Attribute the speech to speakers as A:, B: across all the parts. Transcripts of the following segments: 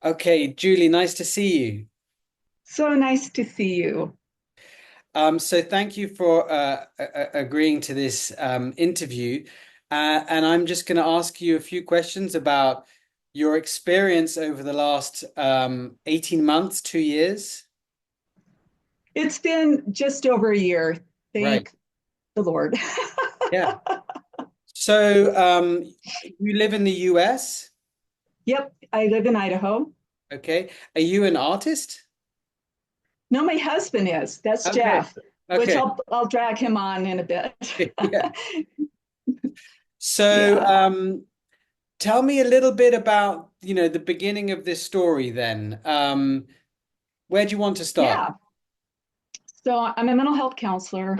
A: Okay, Julie, nice to see you.
B: So nice to see you.
A: So thank you for agreeing to this interview. And I'm just going to ask you a few questions about your experience over the last 18 months, 2 years.
B: It's been just over a year.
A: Right.
B: Thank the Lord.
A: Yeah. So you live in the US,
B: Yep, I live in Idaho.
A: okay? Are you an artist?
B: No, my husband is. That's
A: Okay.
B: Jeff, which
A: Okay.
B: I'll drag him on in a bit.
A: Yeah. So
B: Yeah.
A: tell me a little bit about, the beginning of this story then. Where do you want to start?
B: Yeah. So I'm a mental health counselor,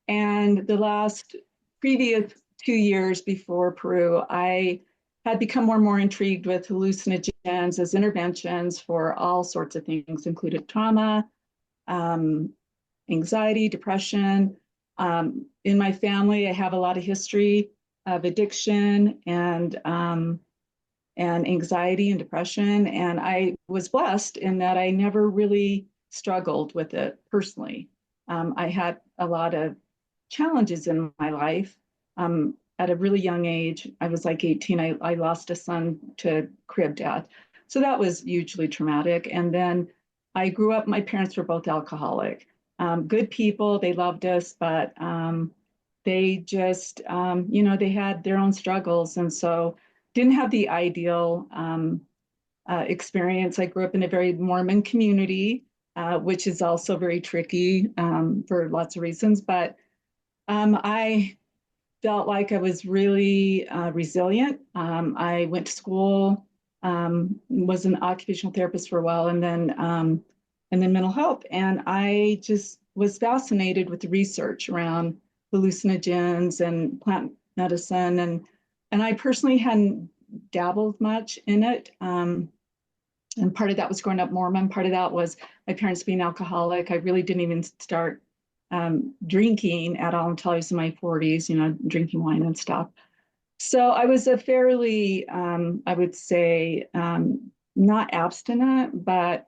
B: and the last previous 2 years before Peru, I had become more and more intrigued with hallucinogens as interventions for all sorts of things, including trauma, um, anxiety, depression. In my family, I have a lot of history of addiction and anxiety and depression. And I was blessed in that I never really struggled with it personally. I had a lot of challenges in my life. At a really young age, I was like 18, I lost a son to crib death. So that was hugely traumatic. And then I grew up, my parents were both alcoholic. Good people, they loved us, but they just, they had their own struggles. And so didn't have the ideal experience. I grew up in a very Mormon community, which is also very tricky for lots of reasons. But I felt like I was really resilient. I went to school, was an occupational therapist for a while, and then mental health. And I just was fascinated with the research around hallucinogens and plant medicine, and I personally hadn't dabbled much in it. And part of that was growing up Mormon. Part of that was my parents being alcoholic. I really didn't even start drinking at all until I was in my 40s, drinking wine and stuff. So I was a fairly, I would say, not abstinent, but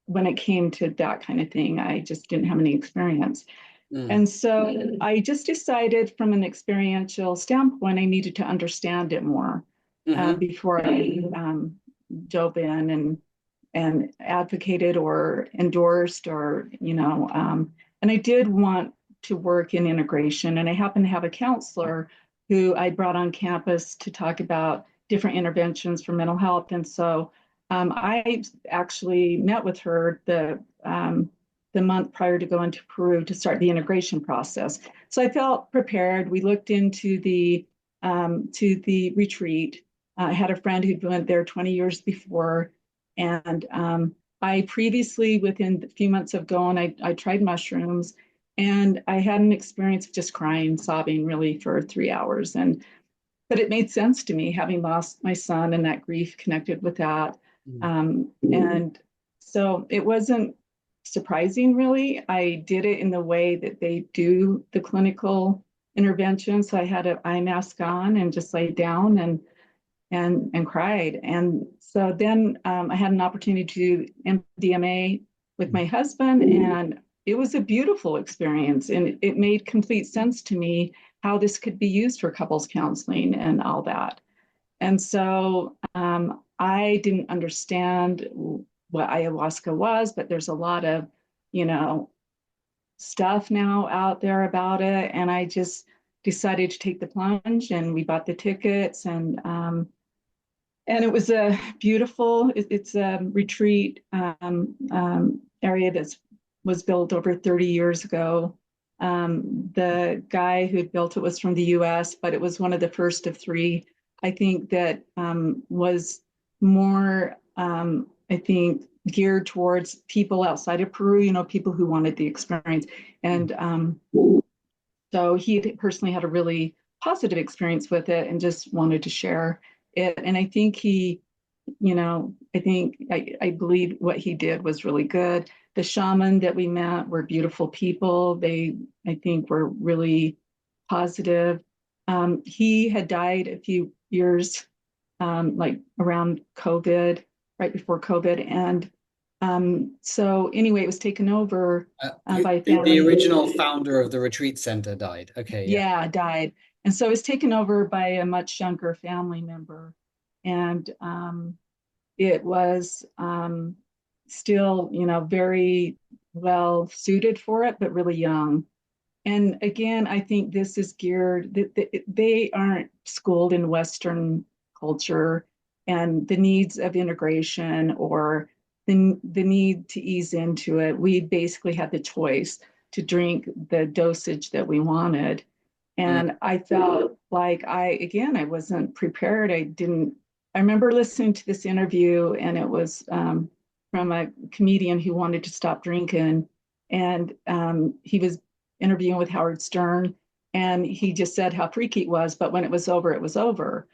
B: when it came to that kind of thing, I just didn't have any experience.
A: Mm.
B: And so I just decided from an experiential standpoint, I needed to understand it more
A: Hmm.
B: before I dove in and advocated or endorsed and I did want to work in integration. And I happened to have a counselor who I brought on campus to talk about different interventions for mental health. And so I actually met with her the month prior to going to Peru to start the integration process. So I felt prepared. We looked into the retreat. I had a friend who'd went there 20 years before, and I previously, within a few months of going, I tried mushrooms, and I had an experience of just crying, sobbing, really for 3 hours. But it made sense to me, having lost my son and that grief connected with that. And so it wasn't surprising, really. I did it in the way that they do the clinical intervention. So I had an eye mask on and just laid down and cried. And so then I had an opportunity to do MDMA with my husband, and it was a beautiful experience. And it made complete sense to me how this could be used for couples counseling and all that. And so I didn't understand what ayahuasca was, but there's a lot of, you know, stuff now out there about it. And I just decided to take the plunge, and we bought the tickets, and it was a beautiful, it's a retreat area that was built over 30 years ago. The guy who had built it was from the US, but it was one of the first of three, I think, that was more, I think, geared towards people outside of Peru, people who wanted the experience. And so he personally had a really positive experience with it and just wanted to share it. And I think I believe what he did was really good. The shaman that we met were beautiful people. I think, were really positive. He had died a few years, like around COVID right before COVID. And so anyway, it was taken over by a
A: The
B: family.
A: original founder of the retreat center died. Okay, yeah.
B: Yeah, died. And so it was taken over by a much younger family member. And it was still, very well suited for it, but really young. And again, I think this is geared, they aren't schooled in Western culture and the needs of integration or the need to ease into it. We basically had the choice to drink the dosage that we wanted.
A: Mm,
B: And I felt like I wasn't prepared. I remember listening to this interview, and it was from a comedian who wanted to stop drinking. And he was interviewing with Howard Stern, and he just said how freaky it was. But when it was over, it was over.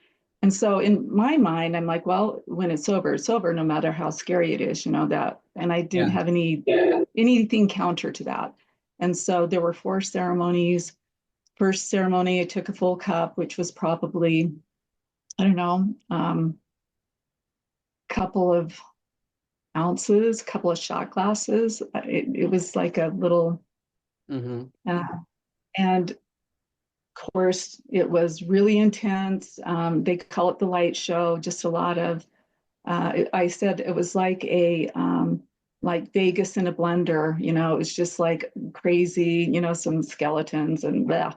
B: And so in my mind, I'm like, well, when it's over, no matter how scary it is, that. And I didn't
A: yeah.
B: have anything counter to that. And so there were 4 ceremonies. First ceremony, I took a full cup, which was probably, I don't know, couple of ounces, couple of shot glasses. It was like a little,
A: Hmm.
B: uh, and of course, it was really intense. They call it the light show, just a lot of, I said it was like Vegas in a blender, it was just like crazy, some skeletons and blah.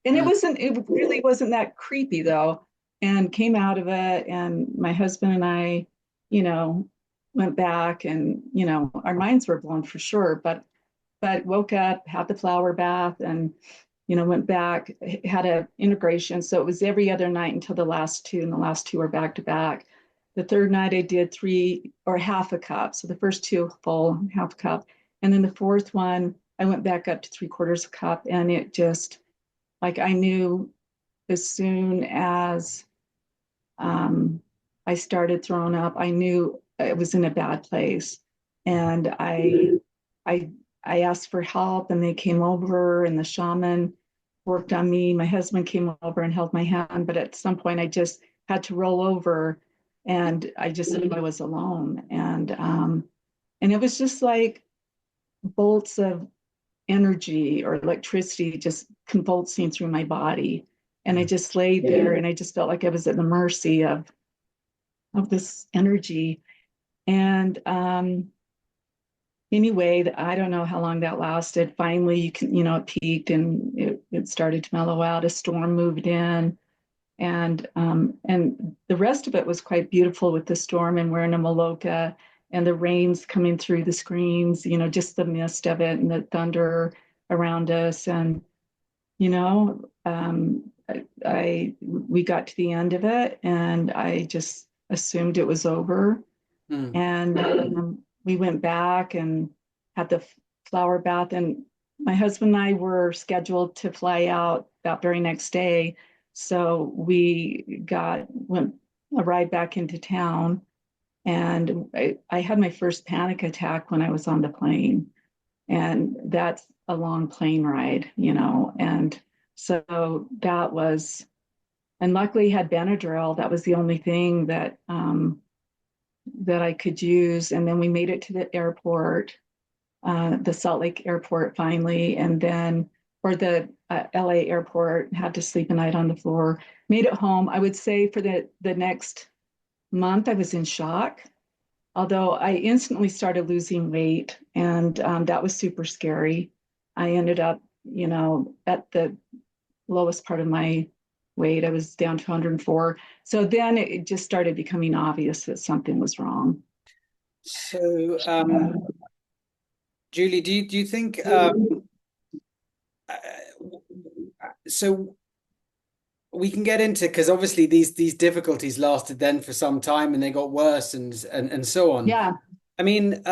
B: And it really wasn't that creepy though. And came out of it, and my husband and I, you know, went back, and our minds were blown for sure. But woke up, had the flower bath, and went back, had a integration. So it was every other night until the last two, and the last two were back to back. The third night I did three or half a cup. So the first two full, half a cup. And then the fourth one, I went back up to 3/4 a cup, and it just like I knew as soon as I started throwing up, I knew it was in a bad place. And I I asked for help, and they came over, and the shaman worked on me. My husband came over and held my hand, but at some point I just had to roll over, and I just knew I was alone. And it was just like bolts of energy or electricity just convulsing through my body. And I
A: Mm.
B: just laid there, and I just felt like I was at the mercy of this energy. And anyway, I don't know how long that lasted. Finally, it peaked, and it started to mellow out. A storm moved in, and the rest of it was quite beautiful with the storm, and we're in a Maloka, and the rains coming through the screens, just the mist of it and the thunder around us. And you know, we got to the end of it, and I just assumed it was over.
A: Mm.
B: And we went back and had the flower bath. And my husband and I were scheduled to fly out that very next day. So we went a ride back into town. And I had my first panic attack when I was on the plane. And that's a long plane ride, And so that was, and luckily had Benadryl. That was the only thing that I could use. And then we made it to the airport, the Salt Lake airport finally, and then, or the LA airport, had to sleep a night on the floor, made it home. I would say for the next month, I was in shock, although I instantly started losing weight, and that was super scary. I ended up, at the lowest part of my weight. I was down to 104. So then it just started becoming obvious that something was wrong.
A: So, Julie, do you think uh, so we can get into, because obviously these difficulties lasted then for some time and they got worse and so on.
B: Yeah,
A: I mean,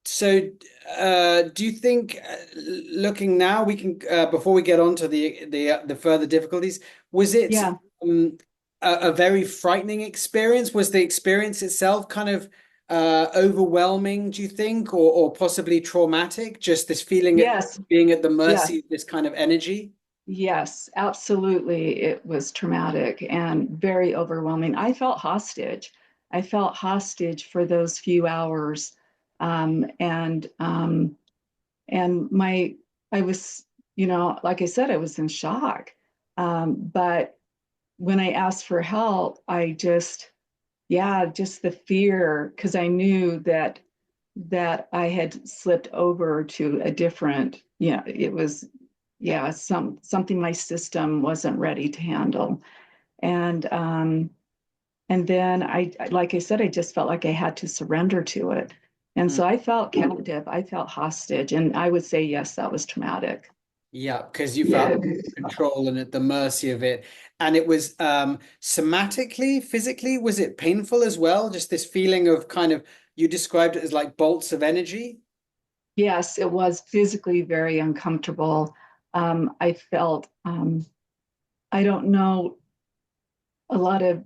A: so do you think, looking now, we can before we get on to the further difficulties, was it
B: yeah,
A: um, a very frightening experience? Was the experience itself kind of overwhelming, do you think, or possibly traumatic? Just this feeling at
B: yes,
A: being at the
B: yes.
A: mercy of this kind of energy?
B: Yes, absolutely. It was traumatic and very overwhelming. I felt hostage. I felt hostage for those few hours. Um, and um, and I was, like I said, I was in shock. But when I asked for help, just the fear, because I knew that I had slipped over to a different, it was, something my system wasn't ready to handle. And and then like I said, I just felt like I had to surrender to it. And
A: Mm.
B: so I felt captive, I felt hostage, and I would say, yes, that was traumatic.
A: Yeah, because you felt
B: Yeah.
A: control and at the mercy of it. And it was somatically, physically, was it painful as well? Just this feeling of kind of, you described it as like bolts of energy.
B: Yes, it was physically very uncomfortable. I felt, I don't know, a lot of,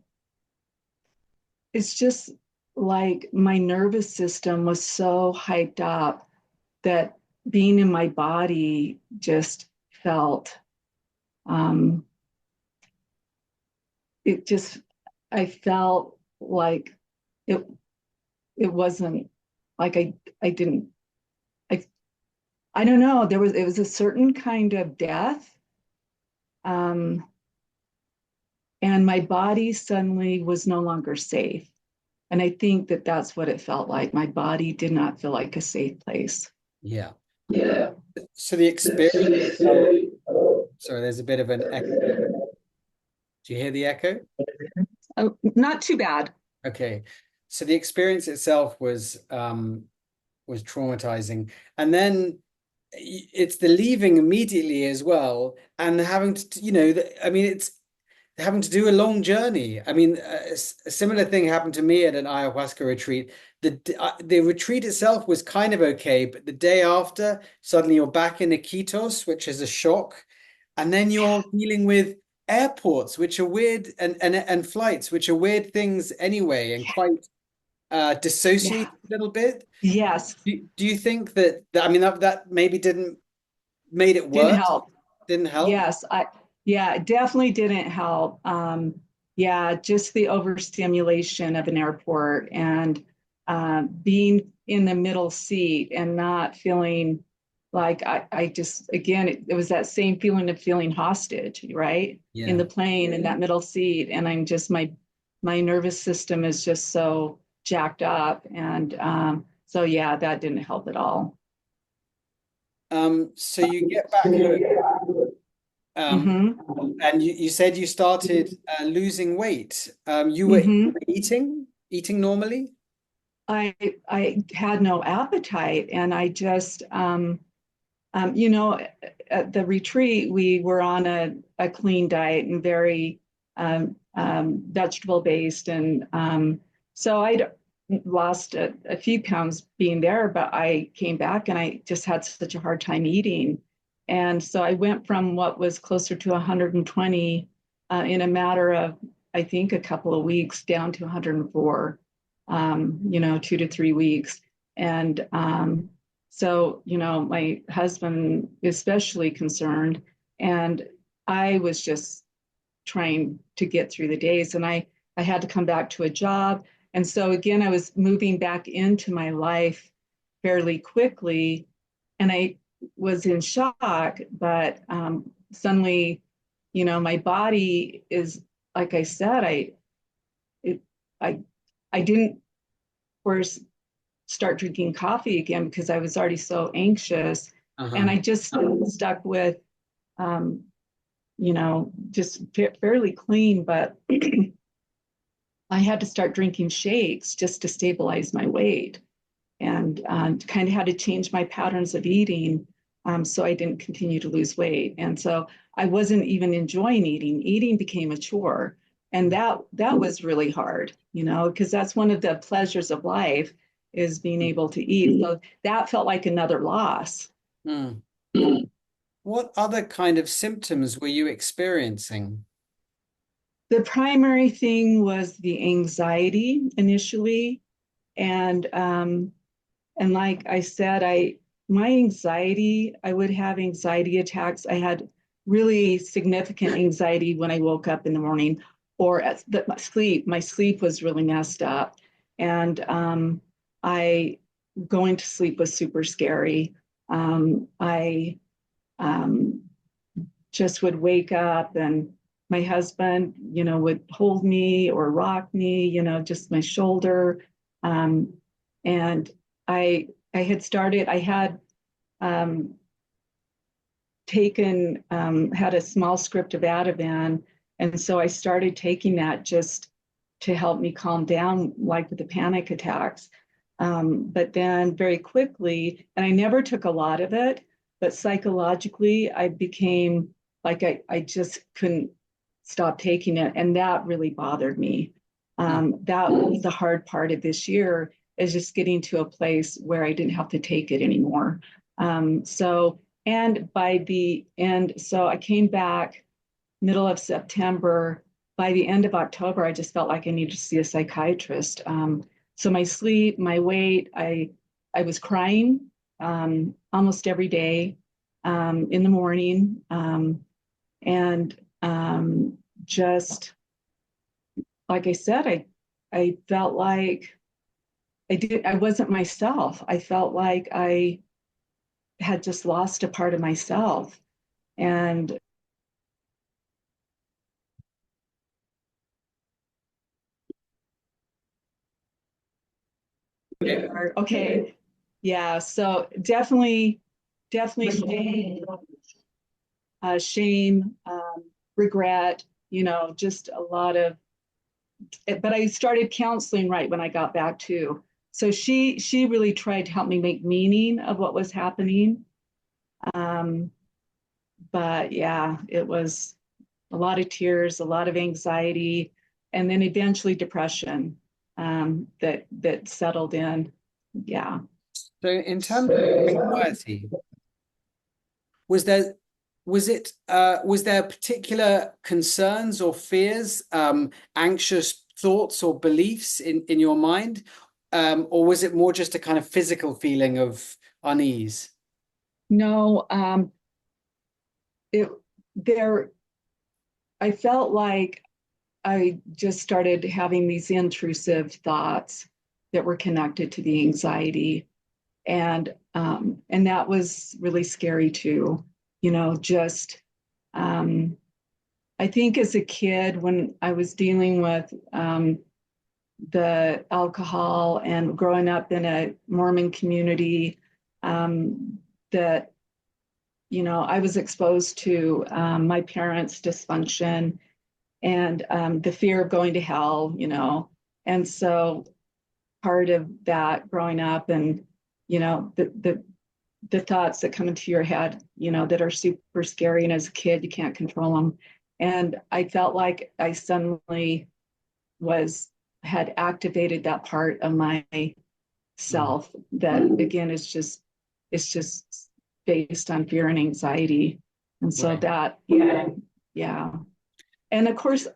B: it's just like my nervous system was so hyped up that being in my body just felt, um, it just, I felt like it, it wasn't like I didn't, I, I don't know, it was a certain kind of death. Um, and my body suddenly was no longer safe. And I think that that's what it felt like. My body did not feel like a safe place.
A: Yeah.
B: Yeah.
A: So the experience itself, sorry, there's a bit of an echo. Do you hear the echo?
B: Oh, not too bad.
A: Okay. So the experience itself was traumatizing. And then it's the leaving immediately as well, and having to, I mean, it's having to do a long journey. I mean, a similar thing happened to me at an ayahuasca retreat. The retreat itself was kind of okay, but the day after, suddenly you're back in Iquitos, which is a shock, and then you're dealing with airports, which are weird, and flights, which are weird things anyway, and quite
B: Yeah.
A: dissociated a little bit.
B: Yes.
A: Do you think that I mean that maybe didn't made it
B: Didn't
A: worse?
B: help.
A: Didn't help?
B: Yes. Yeah, it definitely didn't help. Yeah, just the overstimulation of an airport and being in the middle seat and not feeling like I just, again, it was that same feeling of feeling hostage, right? In
A: Yeah.
B: the plane in that middle seat. And I'm just, my nervous system is just so jacked up. And so, yeah, that didn't help at all.
A: So you get back home, um,
B: Mm-hmm.
A: and you said you started losing weight. You were
B: Mm-hmm.
A: eating normally?
B: I I had no appetite, and I just you know, at the retreat we were on a clean diet and very vegetable based, and so I lost a few pounds being there, but I came back and I just had such a hard time eating, and so I went from what was closer to 120 in a matter of I think a couple of weeks down to 104, 2 to 3 weeks. And so, my husband especially concerned, and I was just trying to get through the days, and I had to come back to a job. And so again, I was moving back into my life fairly quickly, and I was in shock, but suddenly, my body is, like I said, it, I, I didn't, of course, start drinking coffee again because I was already so anxious. And
A: Uh-huh.
B: I just stuck with, um, just fairly clean, but I had to start drinking shakes just to stabilize my weight, and kind of had to change my patterns of eating, so I didn't continue to lose weight. And so I wasn't even enjoying eating. Eating became a chore. And that was really hard, because that's one of the pleasures of life is being able to eat. So that felt like another loss.
A: Mm. What other kind of symptoms were you experiencing?
B: The primary thing was the anxiety initially. And like I said, my anxiety, I would have anxiety attacks. I had really significant anxiety when I woke up in the morning. or my sleep was really messed up. And I going to sleep was super scary. I um, just would wake up and my husband, would hold me or rock me, just my shoulder. Um, and I had started, I had um, had a small script of Ativan. And so I started taking that just to help me calm down, like with the panic attacks. But then very quickly, and I never took a lot of it, but psychologically, I became like I just couldn't stop taking it. And that really bothered me. That was the hard part of this year, is just getting to a place where I didn't have to take it anymore. And by the end, so I came back middle of September. By the end of October, I just felt like I needed to see a psychiatrist. So my sleep, my weight, I was crying almost every day in the morning, and just like I said, I felt like I wasn't myself. I felt like I had just lost a part of myself. And okay, yeah, so definitely shame, regret, just a lot of. But I started counseling right when I got back too. So she really tried to help me make meaning of what was happening. Um, but yeah, it was a lot of tears, a lot of anxiety, and then eventually depression that settled in. Yeah.
A: So in terms of anxiety, was there was there particular concerns or fears, anxious thoughts or beliefs in your mind? Or was it more just a kind of physical feeling of unease?
B: No, it there I felt like I just started having these intrusive thoughts that were connected to the anxiety. And that was really scary too. Just um, I think as a kid, when I was dealing with the alcohol and growing up in a Mormon community, that I was exposed to my parents' dysfunction and the fear of going to hell, and so part of that growing up, and the thoughts that come into your head, that are super scary, and as a kid you can't control them. And I felt like I suddenly was had activated that part of my
A: Mm.
B: self that again is just it's just based on fear and anxiety. And so
A: Right.
B: that, yeah. And of course,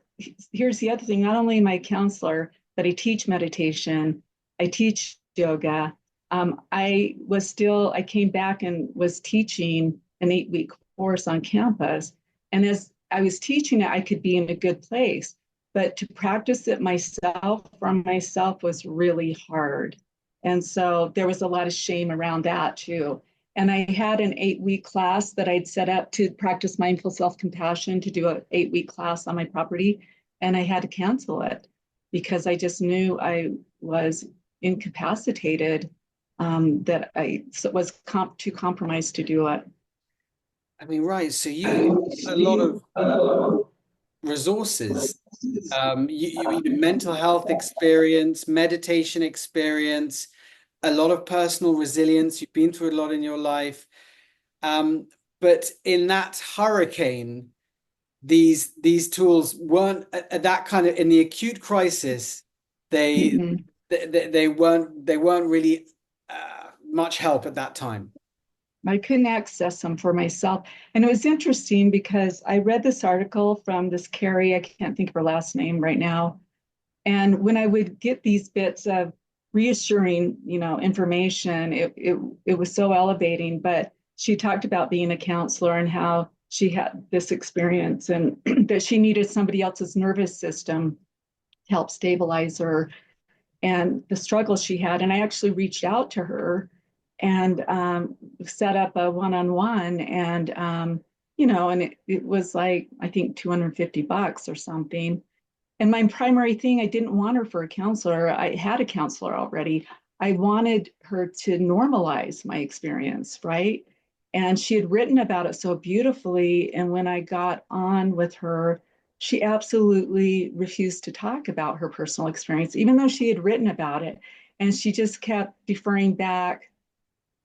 B: here's the other thing: not only am I a counselor, but I teach meditation, I teach yoga. I came back and was teaching an 8-week course on campus. And as I was teaching it, I could be in a good place. But to practice it myself from myself was really hard. And so there was a lot of shame around that too. And I had an 8-week class that I'd set up to practice mindful self-compassion, to do an 8-week class on my property. And I had to cancel it because I just knew I was incapacitated, that I was too compromised to do it.
A: I mean, right. So you a lot of resources. You mental health experience, meditation experience, a lot of personal resilience. You've been through a lot in your life. Um, but in that hurricane, these tools weren't at that kind of in the acute crisis, they
B: Mhm.
A: they weren't really much help at that time.
B: I couldn't access them for myself. And it was interesting because I read this article from this Carrie, I can't think of her last name right now. And when I would get these bits of reassuring, information, it was so elevating. But she talked about being a counselor and how she had this experience and that she needed somebody else's nervous system to help stabilize her and the struggles she had. And I actually reached out to her and set up a one-on-one and and it was like I think $250 or something. And my primary thing, I didn't want her for a counselor. I had a counselor already. I wanted her to normalize my experience, right? And she had written about it so beautifully. And when I got on with her, she absolutely refused to talk about her personal experience, even though she had written about it. And she just kept deferring back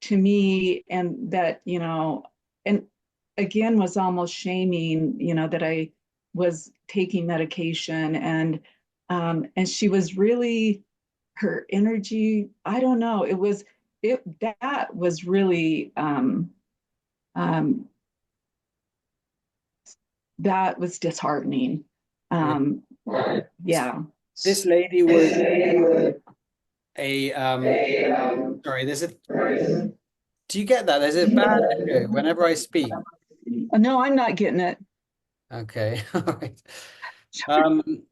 B: to me, and that, and again was almost shaming, that I was taking medication, and she was really, her energy, I don't know, it that was really um that was disheartening.
A: Right.
B: um yeah.
A: This lady was a sorry, there's a do you get that? There's a bad echo whenever I speak.
B: No, I'm not getting it.
A: Okay. All right. Um,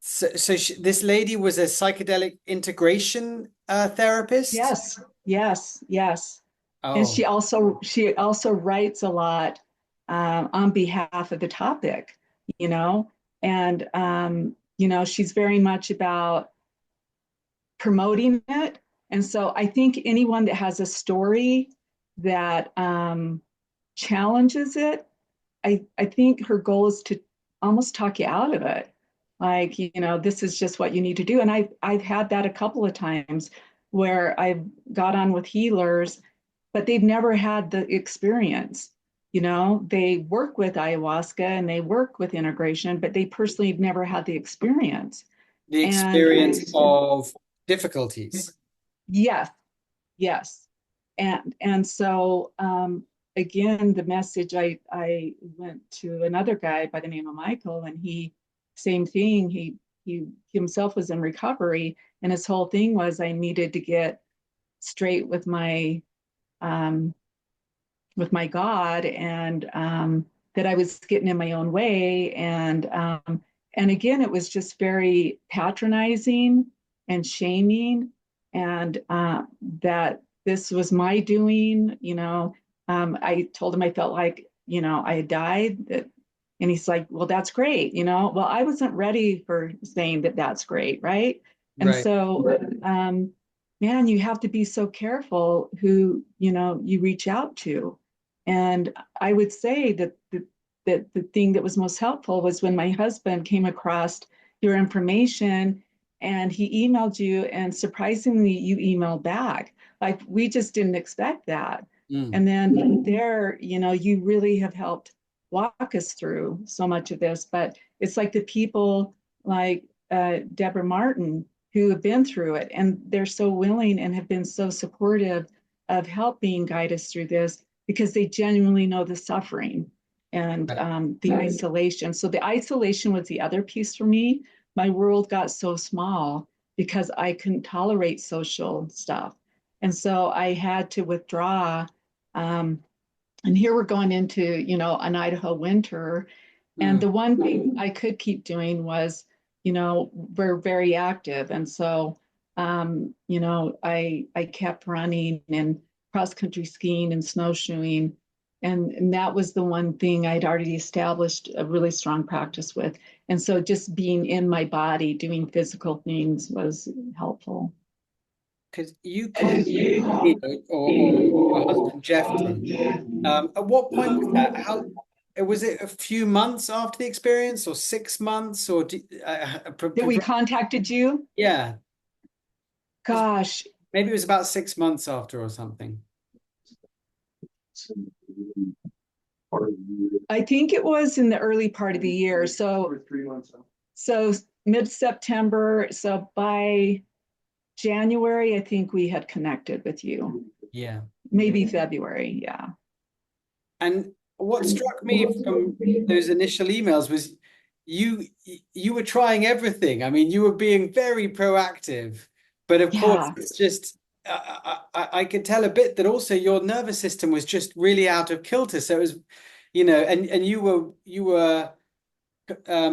A: this lady was a psychedelic integration therapist.
B: Yes, yes, yes. And
A: Oh,
B: she also writes a lot on behalf of the topic, you know, and she's very much about promoting it. And so I think anyone that has a story that challenges it, I think her goal is to almost talk you out of it. Like, this is just what you need to do. And I've had that a couple of times where I've got on with healers, but they've never had the experience. They work with ayahuasca and they work with integration, but they personally have never had the experience.
A: the
B: And
A: experience of difficulties.
B: yes, yes. And so again, the message, I went to another guy by the name of Michael, and he, same thing, he himself was in recovery, and his whole thing was I needed to get straight um with my God, and that I was getting in my own way. And again, it was just very patronizing and shaming, and that this was my doing. I told him I felt like, I had died. And he's like, well, that's great. Well, I wasn't ready for saying that that's great. Right. And
A: Right.
B: so, man, you have to be so careful who, you reach out to. And I would say that the thing that was most helpful was when my husband came across your information and he emailed you, and surprisingly, you emailed back. Like, we just didn't expect that.
A: Mm.
B: And then there, you really have helped walk us through so much of this. But it's like the people like Deborah Martin who have been through it, and they're so willing and have been so supportive of helping guide us through this because they genuinely know the suffering and
A: Right.
B: the isolation. So the isolation was the other piece for me. My world got so small because I couldn't tolerate social stuff. And so I had to withdraw. Um, and here we're going into, an Idaho winter. And
A: Mm.
B: the one thing I could keep doing was, we're very active. And so, I kept running and cross country skiing and snowshoeing. And that was the one thing I'd already established a really strong practice with. And so just being in my body, doing physical things was helpful.
A: Because you contacted me, or your husband Jeff did. At what point was that? How was it? A few months after the experience, or 6 months, or
B: That we contacted you?
A: yeah,
B: Gosh,
A: maybe it was about 6 months after or something.
B: I think it was in the early part of the year. So mid-September. So by January, I think we had connected with you.
A: Yeah.
B: Maybe February. Yeah.
A: And what struck me from those initial emails was you you were trying everything. I mean, you were being very proactive, but of course,
B: Yeah.
A: it's just I could tell a bit that also your nervous system was just really out of kilter. So and you were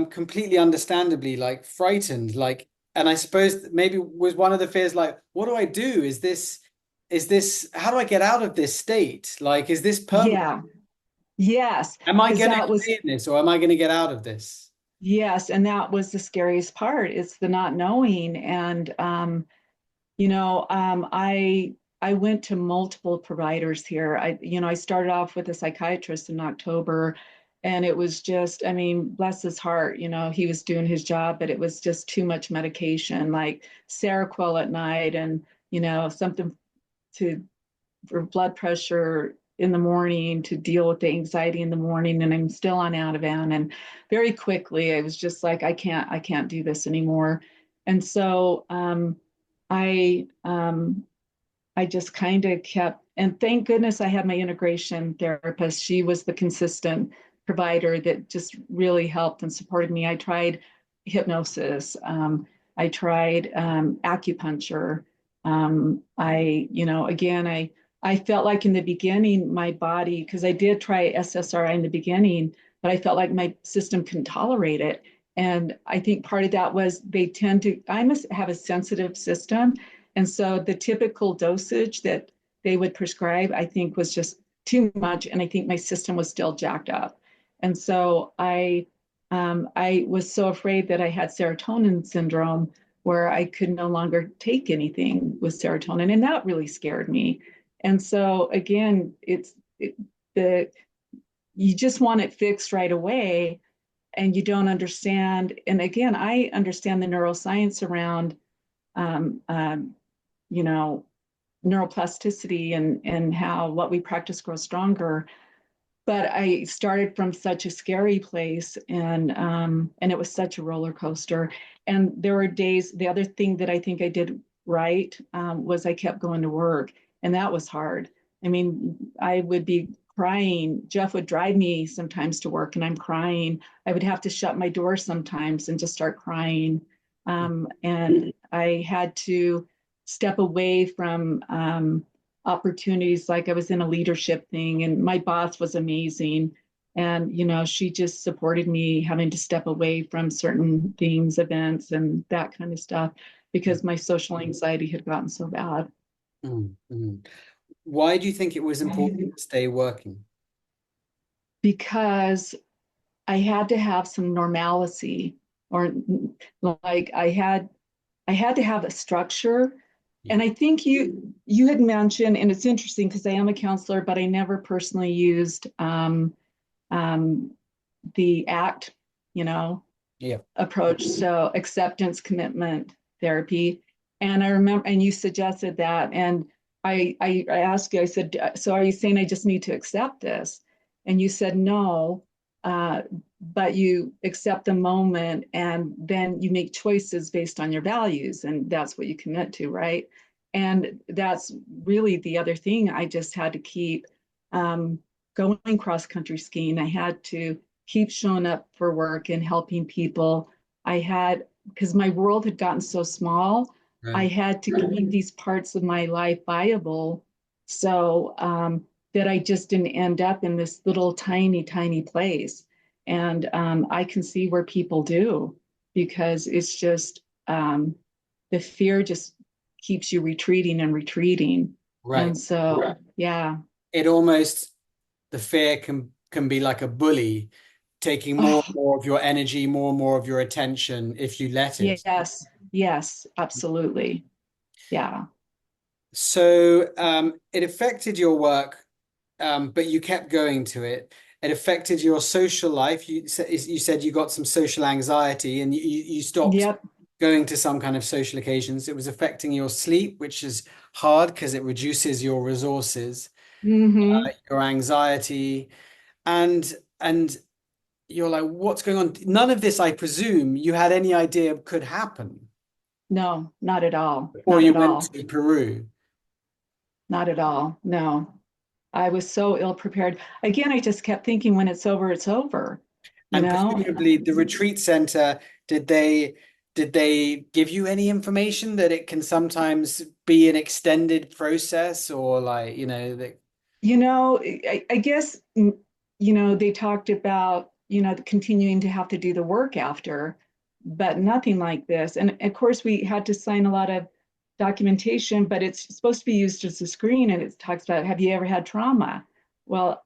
A: completely understandably like frightened, like, and I suppose maybe was one of the fears like, what do I do? Is this how do I get out of this state? Like, is this permanent?
B: Yeah, yes,
A: Am I
B: because
A: going to
B: that was,
A: stay in this or am I going to get out of this?
B: yes, and that was the scariest part. It's the not knowing. And I went to multiple providers here. I started off with a psychiatrist in October, and it was just, I mean, bless his heart, he was doing his job, but it was just too much medication, like Seroquel at night, and something to for blood pressure in the morning to deal with the anxiety in the morning, and I'm still on Ativan. And very quickly I was just like, I can't do this anymore. And so I just kind of kept, and thank goodness I had my integration therapist. She was the consistent provider that just really helped and supported me. I tried hypnosis. I tried acupuncture. I felt like in the beginning, my body, because I did try SSRI in the beginning, but I felt like my system couldn't tolerate it. And I think part of that was I must have a sensitive system. And so the typical dosage that they would prescribe, I think, was just too much. And I think my system was still jacked up. And so I was so afraid that I had serotonin syndrome where I could no longer take anything with serotonin. And that really scared me. And so again, the you just want it fixed right away and you don't understand. And again, I understand the neuroscience around um, um, you know, neuroplasticity and how what we practice grows stronger. But I started from such a scary place, and it was such a roller coaster. And there were days. The other thing that I think I did right was I kept going to work, and that was hard. I mean, I would be crying. Jeff would drive me sometimes to work, and I'm crying. I would have to shut my door sometimes and just start crying. And I had to step away from opportunities. Like I was in a leadership thing, and my boss was amazing. And, she just supported me having to step away from certain things, events, and that kind of stuff because my social anxiety had gotten so bad.
A: Mm, mm. Why do you think it was important to stay working?
B: Because I had to have some normalcy, or like I had to have a structure.
A: Yeah.
B: And I think you had mentioned, and it's interesting because I am a counselor, but I never personally used um, the ACT, you know,
A: Yeah.
B: approach. So acceptance, commitment, therapy. And I remember, and you suggested that, and I asked you, I said, so are you saying I just need to accept this? And you said no, uh, but you accept the moment, and then you make choices based on your values, and that's what you commit to, right? And that's really the other thing. I just had to keep um, going cross country skiing. I had to keep showing up for work and helping people. Because my world had gotten so small, I
A: Right.
B: had to keep these parts of my life viable so that I just didn't end up in this little tiny, tiny place. And I can see where people do because it's just the fear just keeps you retreating and retreating.
A: Right.
B: And so, yeah.
A: It almost the fear can be like a bully, taking more and
B: Oh,
A: more of your energy, more and more of your attention if you let it.
B: yes, yes, absolutely. Yeah.
A: So it affected your work, but you kept going to it. It affected your social life. You said you got some social anxiety and you stopped
B: Yep.
A: going to some kind of social occasions. It was affecting your sleep, which is hard because it reduces your resources,
B: Hmm.
A: your anxiety, and you're like, what's going on? None of this, I presume, you had any idea could happen
B: No, not at all.
A: before
B: Not
A: you
B: at
A: went
B: all.
A: to Peru.
B: Not at all. No. I was so ill prepared. Again, I just kept thinking when it's over, it's over, you
A: And
B: know?
A: presumably the retreat center, did they give you any information that it can sometimes be an extended process or like, that
B: I guess they talked about, continuing to have to do the work after, but nothing like this. And of course, we had to sign a lot of documentation, but it's supposed to be used as a screen. And it talks about, have you ever had trauma? Well,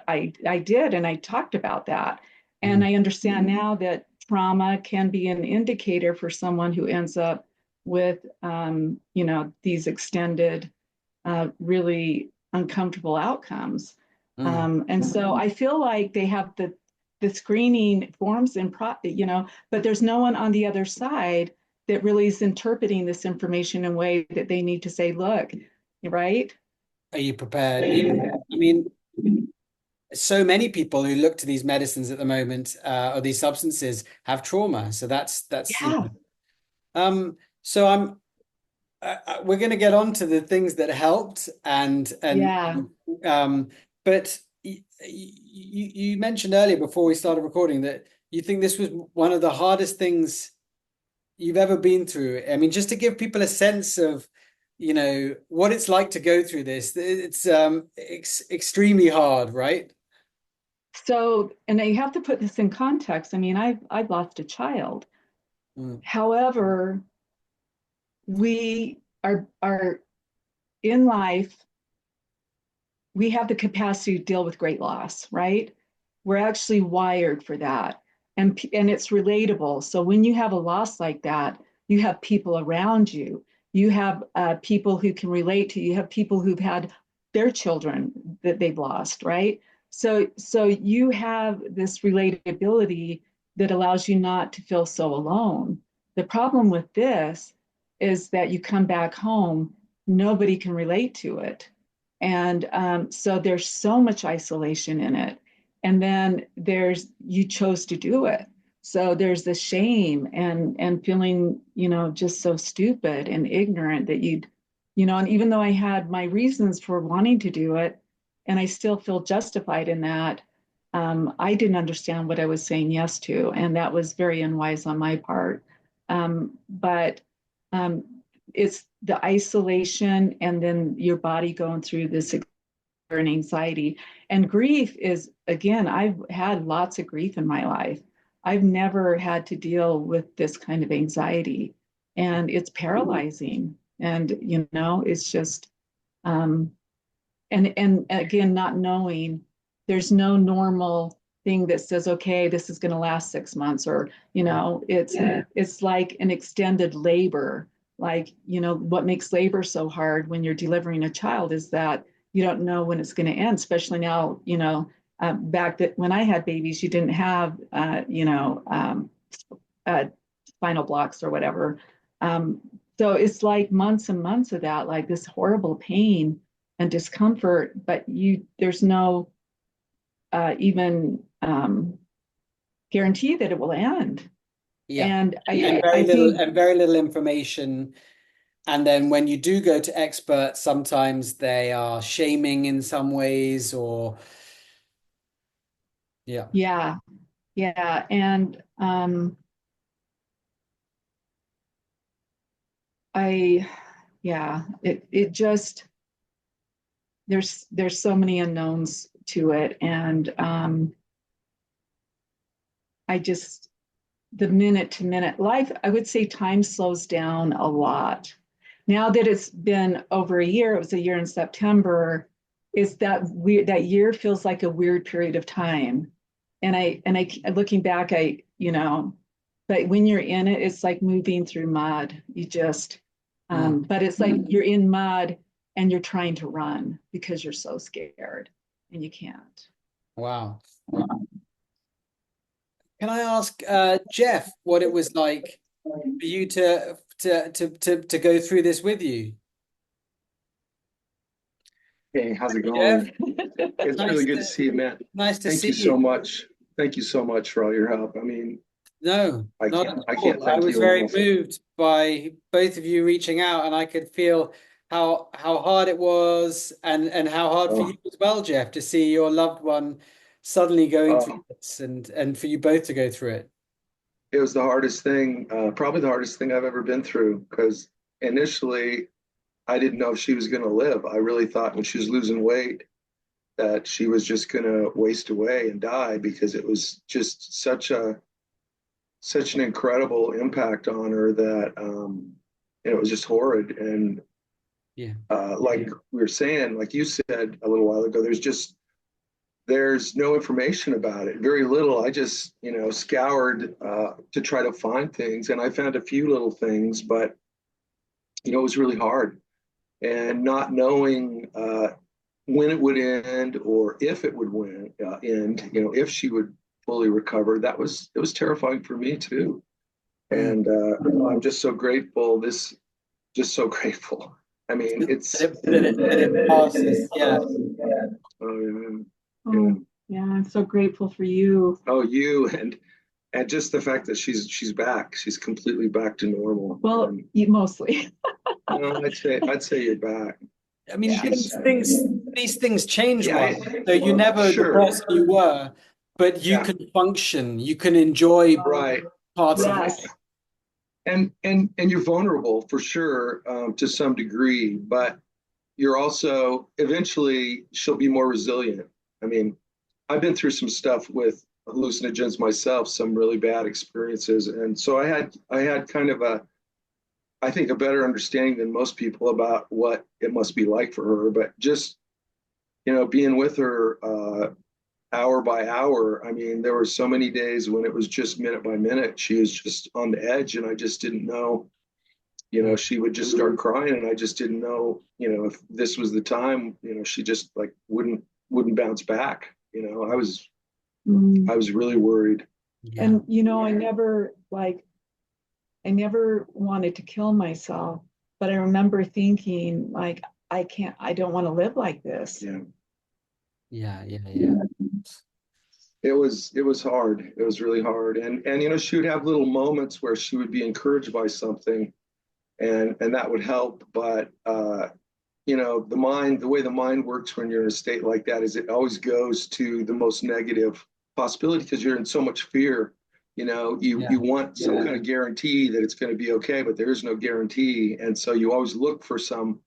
B: I did, and I talked about that. And
A: Mm,
B: I understand now that trauma can be an indicator for someone who ends up with, these extended, really uncomfortable outcomes.
A: mm.
B: And so I feel like they have the screening forms but there's no one on the other side that really is interpreting this information in a way that they need to say, look, right?
A: Are you prepared? Yeah. I mean, so many people who look to these medicines at the moment, or these substances, have trauma. So that's
B: Yeah,
A: so we're going to get on to the things that helped and
B: yeah.
A: but you mentioned earlier before we started recording that you think this was one of the hardest things you've ever been through. I mean, just to give people a sense of, what it's like to go through this. It's extremely hard, right?
B: So, and I have to put this in context. I mean, I've lost a child.
A: Mm,
B: However, we are in life, we have the capacity to deal with great loss, right? We're actually wired for that. And it's relatable. So when you have a loss like that, you have people around you. You have people who can relate to you. You have people who've had their children that they've lost, right? So you have this relatability that allows you not to feel so alone. The problem with this is that you come back home, nobody can relate to it, and so there's so much isolation in it. And then you chose to do it. So there's the shame and feeling, just so stupid and ignorant that and even though I had my reasons for wanting to do it, and I still feel justified in that, I didn't understand what I was saying yes to. And that was very unwise on my part. But um, it's the isolation and then your body going through this and anxiety. And grief is, again, I've had lots of grief in my life. I've never had to deal with this kind of anxiety, and it's paralyzing. And, it's just, um, and again, not knowing, there's no normal thing that says, okay, this is going to last 6 months, or it's like an extended labor. Like, what makes labor so hard when you're delivering a child is that you don't know when it's going to end, especially now. Back that when I had babies, you didn't have uh, spinal blocks or whatever. um, so it's like months and months of that, like this horrible pain and discomfort, but there's no even guarantee that it will end.
A: yeah.
B: And
A: And
B: I think,
A: very little information. And then when you do go to experts, sometimes they are shaming in some ways, or yeah.
B: yeah, yeah. And I, yeah, it just, there's so many unknowns to it. And I just, the minute to minute life, I would say time slows down a lot. Now that it's been over a year, it was a year in September, is that weird, that year feels like a weird period of time. And I looking back, but when you're in it, it's like moving through mud. You just,
A: Mm,
B: but it's like you're in mud and you're trying to run because you're so scared and you can't.
A: wow. Can I ask Jeff what it was like for you to go through this with you?
C: Hey, how's it
A: Jeff,
C: going? It's really
A: nice
C: good to
A: to
C: see you, man.
A: nice to
C: Thank
A: see
C: you so
A: you.
C: much. Thank you so much for all your help. I mean,
A: No, not at
C: I can't
A: all. I
C: thank
A: was
C: you
A: very
C: enough.
A: moved by both of you reaching out, and I could feel how hard it was, and how hard for you
C: Oh,
A: as well, Jeff, to see your loved one suddenly going through
C: oh,
A: this, and for you both to go through it.
C: it was the hardest thing, probably the hardest thing I've ever been through. Because initially, I didn't know if she was going to live. I really thought when she was losing weight that she was just going to waste away and die, because it was just such an incredible impact on her that it was just horrid. And
A: Yeah.
C: like we were saying, like you said a little while ago, there's no information about it, very little. I just, scoured to try to find things, and I found a few little things, but it was really hard. And not knowing when it would end, or if it would end, if she would fully recover, it was terrifying for me too.
A: Mm.
C: And I'm just so grateful. Just so grateful. I mean, it's.
A: That it passes. Yeah.
C: Oh, yeah.
B: Oh, yeah, I'm so grateful for you.
C: Oh, you and just the fact that she's back. She's completely back to normal.
B: Well,
C: And,
B: mostly.
C: I'd say you're back.
A: I mean,
B: Yeah.
A: these things change
C: Yeah,
A: one. So you're never the
C: sure.
A: person you were, but you
C: Yeah.
A: can function. You can enjoy
C: Right.
A: parts of
B: Yes.
A: life.
C: And you're vulnerable for sure, to some degree, but you're also, eventually she'll be more resilient. I mean, I've been through some stuff with hallucinogens myself, some really bad experiences, and so I had kind of I think a better understanding than most people about what it must be like for her. But just being with her hour by hour, I mean, there were so many days when it was just minute by minute. She was just on the edge, and I just didn't know. She would just start crying, and I just didn't know, if this was the time. She just like wouldn't bounce back. I was really worried.
A: Yeah.
B: And I never wanted to kill myself, but I remember thinking like, I don't want to live like this.
C: Yeah.
A: Yeah.
C: It was hard. It was really hard. And she would have little moments where she would be encouraged by something, and that would help. But the way the mind works when you're in a state like that is it always goes to the most negative possibility, because you're in so much fear. You want some kind of guarantee that it's going to be okay, but there is no guarantee, and so you always look for some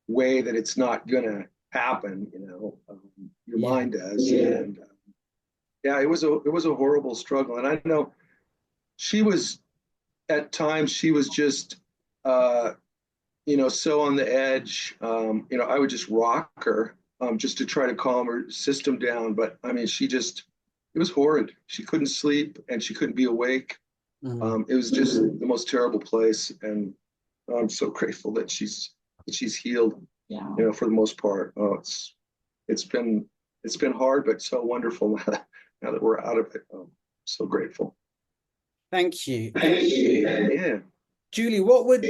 C: way that it's not going to happen. Your mind does. And yeah, it was a horrible struggle. And I know she was, at times she was just so on the edge. I would just rock her, just to try to calm her system down. But I mean, it was horrid. She couldn't sleep, and she couldn't be awake. It was just the most terrible place. And I'm so grateful that she's healed,
B: Yeah.
C: for the most part. Oh, it's been hard, but so wonderful now that we're out of it. So grateful.
A: Thank you.
C: Yeah.
A: Julie, what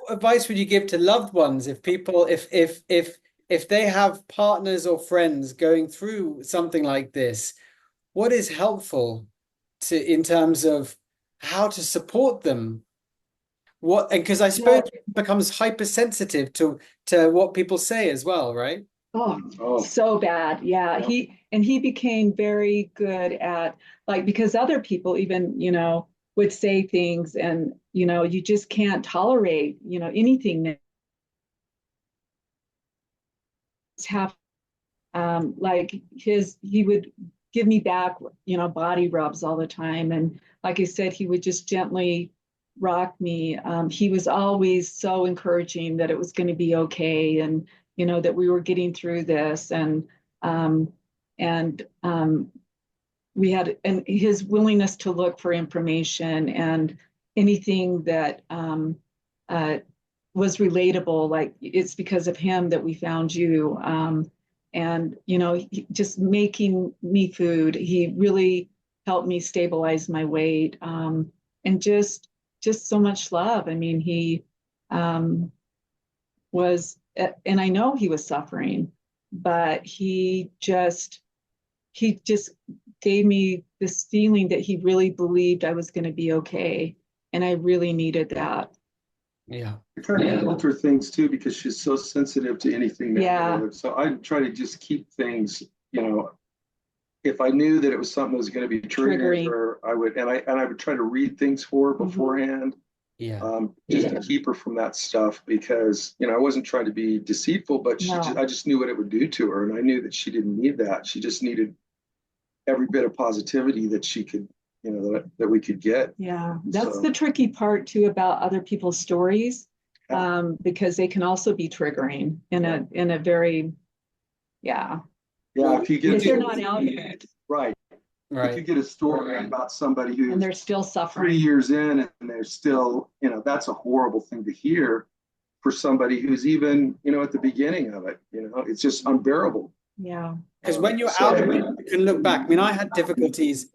A: advice would you give to loved ones if people if they have partners or friends going through something like this? What is helpful in terms of how to support them? And because I suppose it becomes hypersensitive to what people say as well, right?
B: Oh, so bad. Yeah. He became very good at, like, because other people even, would say things, and, you just can't tolerate, anything that's happening. Like he would give me back, body rubs all the time. And like I said, he would just gently rock me. He was always so encouraging that it was going to be okay, and that we were getting through this. And we had, and his willingness to look for information and anything that was relatable, like, it's because of him that we found you. And just making me food, he really helped me stabilize my weight. And just so much love. I mean, he was, and I know he was suffering, but he just gave me this feeling that he really believed I was going to be okay. And I really needed that.
A: Yeah.
C: I try to filter things too, because she's so sensitive to anything negative. So I try to just keep things, if I knew that it was something that was going to be triggering her, I would, and I would try to read things for her beforehand.
A: Yeah.
C: just to keep her from that stuff because, I wasn't trying to be deceitful, but
B: No.
C: I just knew what it would do to her. And I knew that she didn't need that. She just needed every bit of positivity that she could, that we could get.
B: Yeah, that's
C: So,
B: the tricky part too about other people's stories,
C: yeah,
B: because they can also be triggering in a very, yeah,
C: yeah.
A: Well,
C: If you get
B: if
C: a
B: they're not
C: story,
B: out yet
C: right. If you
A: right.
C: get a story about somebody
B: and
C: who's
B: they're still
C: 3
B: suffering.
C: years in and they're still, that's a horrible thing to hear for somebody who's even, at the beginning of it. It's just unbearable.
B: Yeah,
A: Because when you're
C: So,
A: out of it, you can look back. I mean, I had difficulties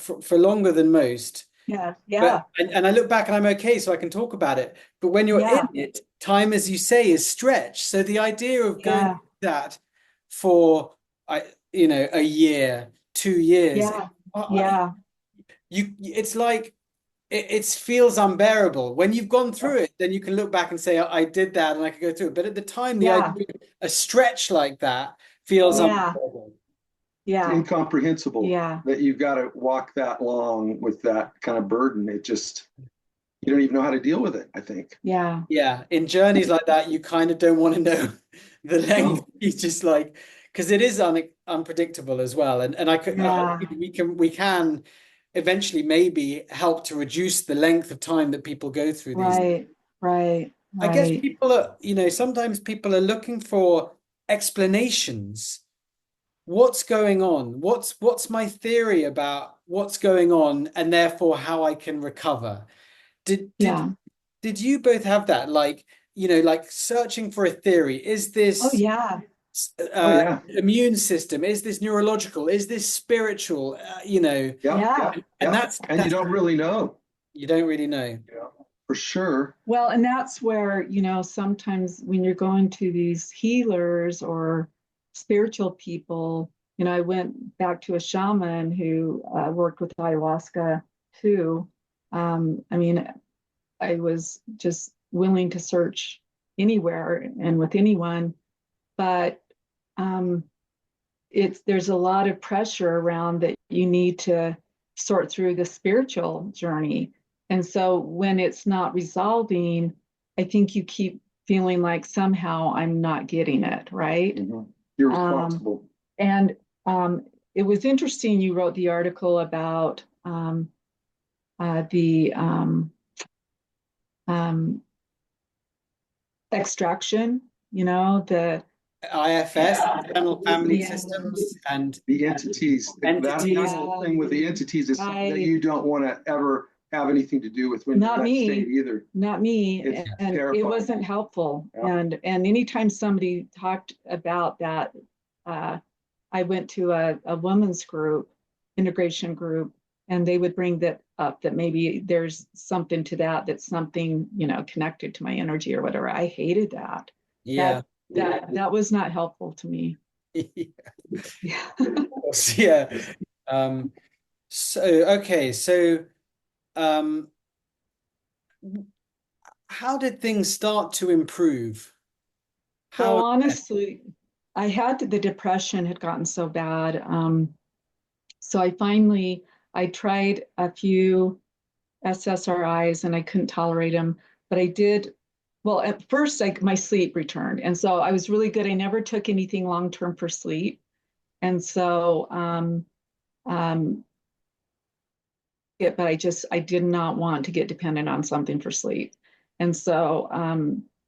A: for longer than most,
B: yeah,
A: but
B: yeah,
A: and I look back and I'm okay, so I can talk about it. But when you're in
B: yeah,
A: it, time, as you say, is stretched. So the idea of going
B: yeah,
A: through that for a year, 2 years,
B: yeah,
A: I-
B: yeah,
A: it's like it feels unbearable. When you've gone through it, then you can look back and say, I did that and I could go through it. But at the time, the
B: yeah,
A: idea of a stretch like that feels
B: yeah,
A: unbearable.
C: it's
B: yeah,
C: incomprehensible
B: yeah,
C: that you've got to walk that long with that kind of burden. It just, you don't even know how to deal with it, I think.
B: yeah,
A: Yeah, in journeys like that, you kind of don't want to know the length.
C: No.
A: You just like because it is unpredictable as well, and I
B: yeah,
A: think we can eventually maybe help to reduce the length of time that people go through these.
B: right, right,
A: I guess
B: right.
A: people are, sometimes people are looking for explanations. What's going on? What's my theory about what's going on, and therefore how I can recover? Did did
B: Yeah.
A: did you both have that? Like, like searching for a theory. Is
B: Oh,
A: this
B: yeah.
C: Oh, yeah.
A: immune system? Is this neurological? Is this spiritual?
C: Yeah.
B: Yeah.
C: Yeah.
A: And
C: Yeah.
A: that's
C: And you
A: that's
C: don't really know.
A: you don't really know.
C: Yeah. For sure.
B: Well, and that's where, sometimes when you're going to these healers or spiritual people, I went back to a shaman who worked with ayahuasca too. I mean, I was just willing to search anywhere and with anyone, but um, there's a lot of pressure around that you need to sort through the spiritual journey. And so when it's not resolving, I think you keep feeling like somehow I'm not getting it, right?
C: Mm-hmm. You're
B: Um,
C: responsible.
B: and it was interesting you wrote the article about the um, extraction, the
A: IFS, internal family
B: yeah,
A: systems, and
C: The entities, that
A: entities.
C: whole
B: yeah,
C: thing with the entities is something that
B: I
C: you don't want to ever have anything to do with when you're in
B: not
C: that state
B: me,
C: either.
B: not me,
C: It's
B: and it
C: terrifying.
B: wasn't helpful.
C: Yeah.
B: And anytime somebody talked about that, uh, I went to a women's group, integration group, and they would bring that up that maybe there's something to that, that's something, connected to my energy or whatever. I hated that.
A: Yeah.
B: That was not helpful to me. Yeah.
A: Yeah. Um, so okay, so um, how did things start to improve?
B: So
A: How
B: honestly, the depression had gotten so bad. So I tried a few SSRIs and I couldn't tolerate them, but I did. Well, at first, my sleep returned, and so I was really good. I never took anything long term for sleep, and so um, but I did not want to get dependent on something for sleep, and so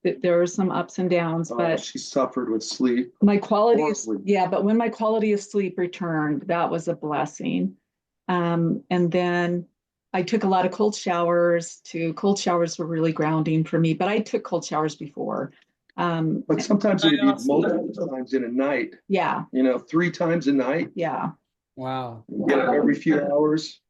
B: there were some ups and downs, but
C: She suffered with sleep
B: my quality is,
C: horribly.
B: yeah, but when my quality of sleep returned, that was a blessing. And then I took a lot of cold showers too. Cold showers were really grounding for me, but I took cold showers before.
C: But sometimes it would
A: I
C: be
A: ask you?
C: multiple times in a night,
B: Yeah,
C: 3 times a night,
B: yeah,
A: Wow.
C: every few hours.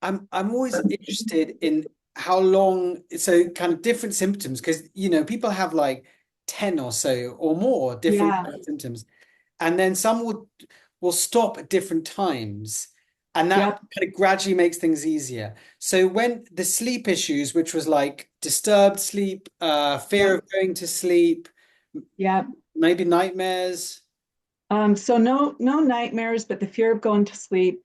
A: I'm always interested in how long, so kind of different symptoms, because people have like 10 or so or more different
B: yeah,
A: kind of symptoms. And then some will stop at different times. And that
B: yep,
A: kind of gradually makes things easier. So when the sleep issues, which was like disturbed sleep, fear
B: yep,
A: of going to sleep,
B: yep.
A: maybe nightmares.
B: So no nightmares, but the fear of going to sleep,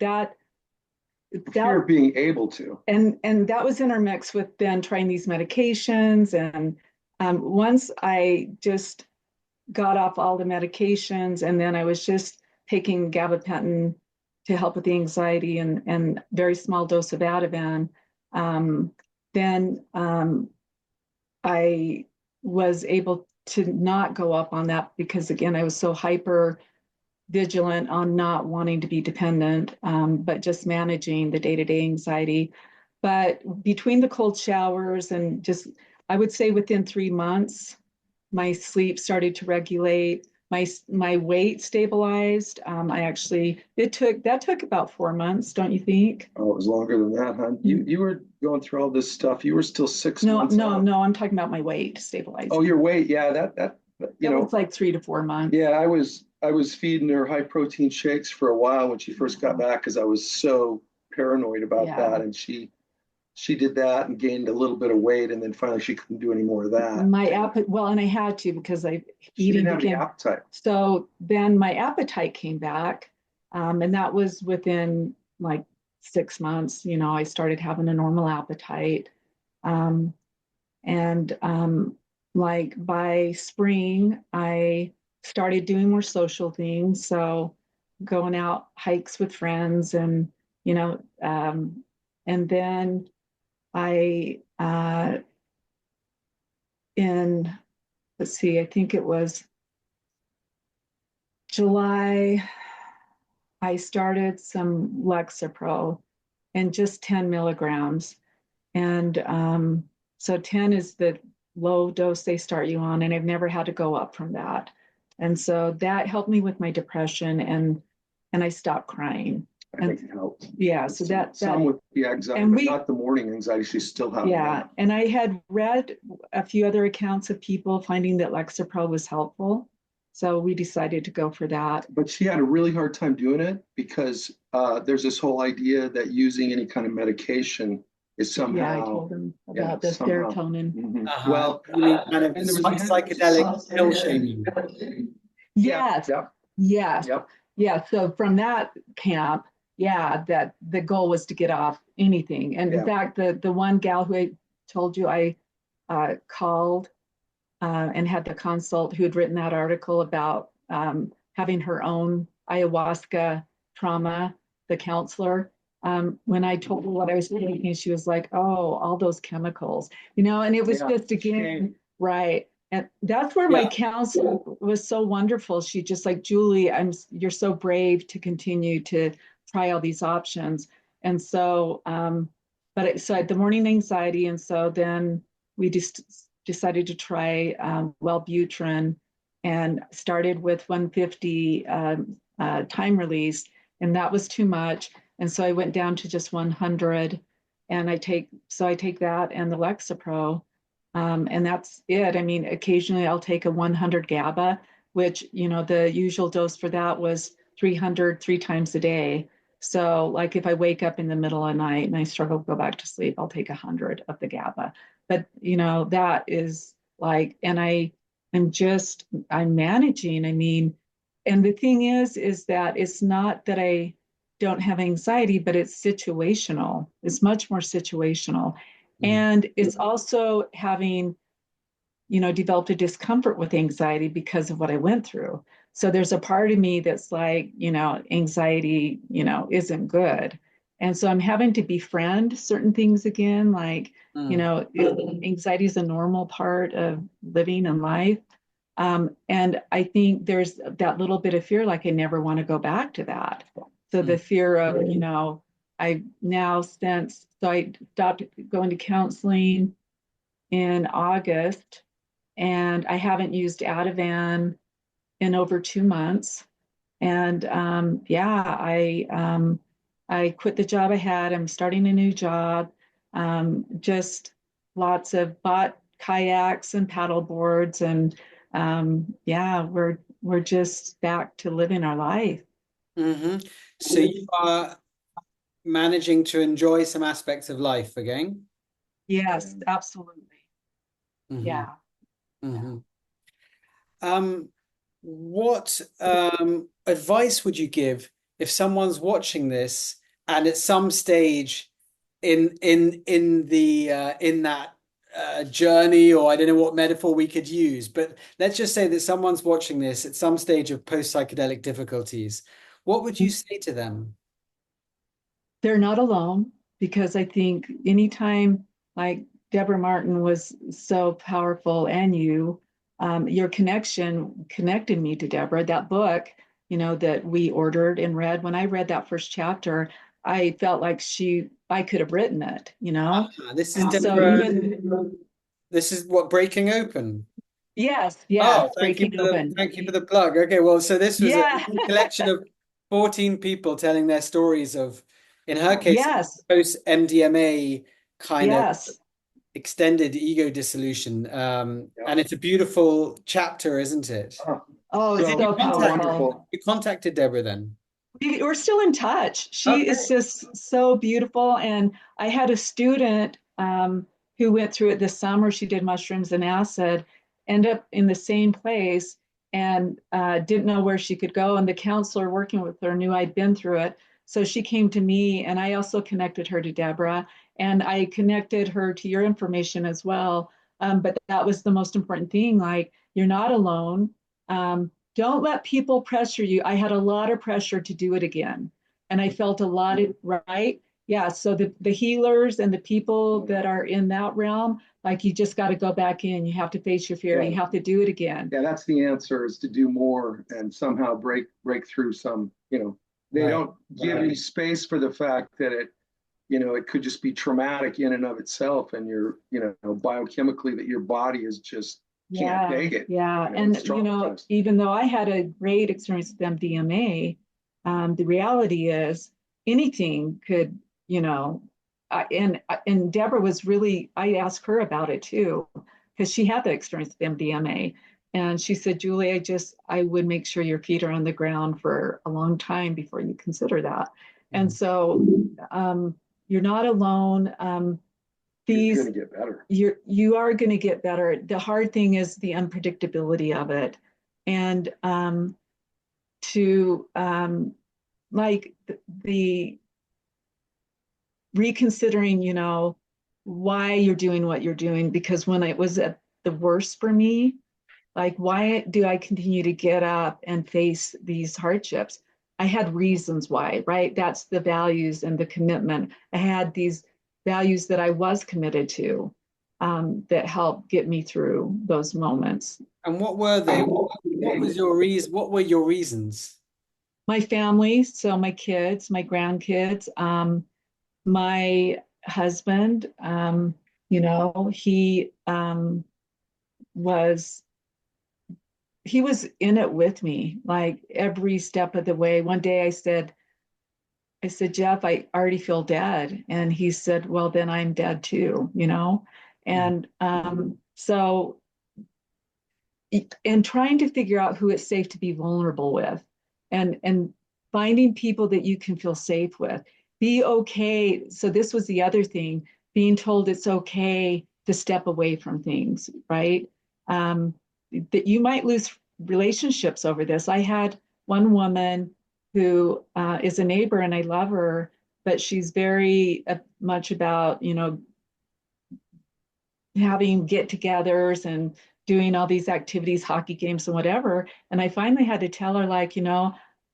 C: fear
B: that
C: of being able to.
B: and that was intermixed with then trying these medications. And once I just got off all the medications, and then I was just taking gabapentin to help with the anxiety and very small dose of Ativan. Um, then I was able to not go up on that because again, I was so hyper vigilant on not wanting to be dependent, but just managing the day-to-day anxiety. But between the cold showers and just, I would say within 3 months, my sleep started to regulate. My weight stabilized. I actually it took about 4 months, don't you think?
C: Oh, it was longer than that, huh? You were going through all this stuff. You were still 6 months
B: No,
C: out.
B: no, I'm talking about my weight stabilizing.
C: Oh, your weight, yeah, that you
B: That
C: know,
B: was like 3 to 4 months.
C: yeah, I was feeding her high protein shakes for a while when she first got back because I was so paranoid about
B: Yeah.
C: that, and she did that and gained a little bit of weight, and then finally she couldn't do any more of that.
B: My appetite, well, and I had to because
C: She
B: eating
C: didn't have any
B: became,
C: appetite.
B: so then my appetite came back. And that was within like 6 months. I started having a normal appetite. Um, and like by spring, I started doing more social things. So going out hikes with friends you know, um, and then I, in, let's see, I think it was July, I started some Lexapro and just 10 milligrams. And so 10 is the low dose they start you on, and I've never had to go up from that. And so that helped me with my depression, and I stopped crying.
C: I think it helped.
B: Yeah, so
C: Some with the anxiety, but not the morning anxiety. She's still having
B: yeah,
C: that.
B: and I had read a few other accounts of people finding that Lexapro was helpful. So we decided to go for that.
C: But she had a really hard time doing it because there's this whole idea that using any kind of medication is somehow.
B: Yeah, I told him about the
C: somehow.
B: serotonin.
C: Mhm.
A: Well, you mean kind of
C: and there was
A: psychedelic pill shaming.
B: Yes,
C: Yep,
B: yes,
C: yep.
B: yeah. So from that camp, yeah, that the goal was to get off anything. And in
C: Yeah.
B: fact, the one gal who I told you I called and had the consult who had written that article about having her own ayahuasca trauma, the counselor. When I told her what I was taking, she was like, "Oh, all those chemicals," and it was just again, right. And that's where my counselor was so wonderful. She just like, Julie, you're so brave to continue to try all these options. And so, so I had the morning anxiety, and so then we just decided to try Wellbutrin and started with 150 time release, and that was too much. And so I went down to just 100, and I take that and the Lexapro, and that's it. I mean, occasionally I'll take a 100 GABA, which the usual dose for that was 300 3 times a day. So like if I wake up in the middle of the night and I struggle to go back to sleep, I'll take 100 of the GABA. But that is like, and I'm managing. I mean, and the thing is that it's not that I don't have anxiety, but it's situational. It's much more situational. And it's also having, developed a discomfort with anxiety because of what I went through. So there's a part of me that's like, anxiety, isn't good. And so I'm having to befriend certain things again, like, anxiety is a normal part of living and life. And I think there's that little bit of fear, like I never want to go back to that. So the fear of, I now since, so I stopped going to counseling in August, and I haven't used Ativan in over 2 months. And I quit the job I had. I'm starting a new job. Just lots of bought kayaks and paddle boards, and we're just back to living our life.
A: So you are managing to enjoy some aspects of life again?
B: Yes, absolutely.
A: hmm
B: Yeah.
A: hmm what advice would you give if someone's watching this and at some stage in that journey, or I don't know what metaphor we could use, but let's just say that someone's watching this at some stage of post-psychedelic difficulties. What would you say to them?
B: They're not alone, because I think anytime, like Deborah Martin was so powerful, and your connection connected me to Deborah. That book, that we ordered and read, when I read that first chapter, I felt like I could have written it.
A: This is
B: And so
A: Deborah.
B: even,
A: This is what Breaking Open.
B: yes, yeah,
A: Oh,
B: breaking open.
A: thank you for the plug. Okay, well, so this was a
B: Yeah,
A: collection of 14 people telling their stories of, in her case,
B: yes,
A: post MDMA kind of
B: yes.
A: extended ego dissolution.
C: Yeah.
A: And it's a beautiful chapter, isn't it?
B: Oh, it's
A: So
C: So
B: so powerful.
C: wonderful.
B: We-
A: you contacted Deborah then.
B: We're still in touch. She
A: Okay.
B: is just so beautiful. And I had a student who went through it this summer. She did mushrooms and acid, end up in the same place, and didn't know where she could go. And the counselor working with her knew I'd been through it. So she came to me, and I also connected her to Deborah, and I connected her to your information as well. But that was the most important thing. Like, you're not alone. Don't let people pressure you. I had a lot of pressure to do it again. And I felt a lot of, right? Yeah. So the healers and the people that are in that realm, like, you just got to go back in. You have to face your fear.
C: Right.
B: You have to do it again.
C: Yeah, that's the answer, is to do more and somehow break through some, they
A: Right.
C: don't give you space for the fact that it could just be traumatic in and of itself, and biochemically, that your body is just can't
B: Yeah.
C: take it.
B: Yeah.
C: It's
B: And,
C: traumatized.
B: even though I had a great experience with MDMA, the reality is anything could, and Deborah was really, I asked her about it too, because she had the experience with MDMA. And she said, Julie, I would make sure your feet are on the ground for a long time before you consider that. And
A: Mhm.
B: so you're not alone.
C: You're going
B: These
C: to get better.
B: you are going to get better. The hard thing is the unpredictability of it, and to like the reconsidering, why you're doing what you're doing. Because when it was at the worst for me, like, why do I continue to get up and face these hardships? I had reasons why, right? That's the values and the commitment. I had these values that I was committed to, that helped get me through those moments.
A: And what were they? What was your reason? What were your reasons?
B: My family, so my kids, my grandkids, my husband, was he was in it with me, like, every step of the way. One day I said, Jeff, I already feel dead. And he said, well, then I'm dead too.
A: Mhm.
B: And so, and trying to figure out who it's safe to be vulnerable with, and finding people that you can feel safe with. Be okay. So this was the other thing, being told it's okay to step away from things, right? Um, that you might lose relationships over this. I had one woman who is a neighbor, and I love her, but she's very much about, having get-togethers and doing all these activities, hockey games and whatever. And I finally had to tell her, like,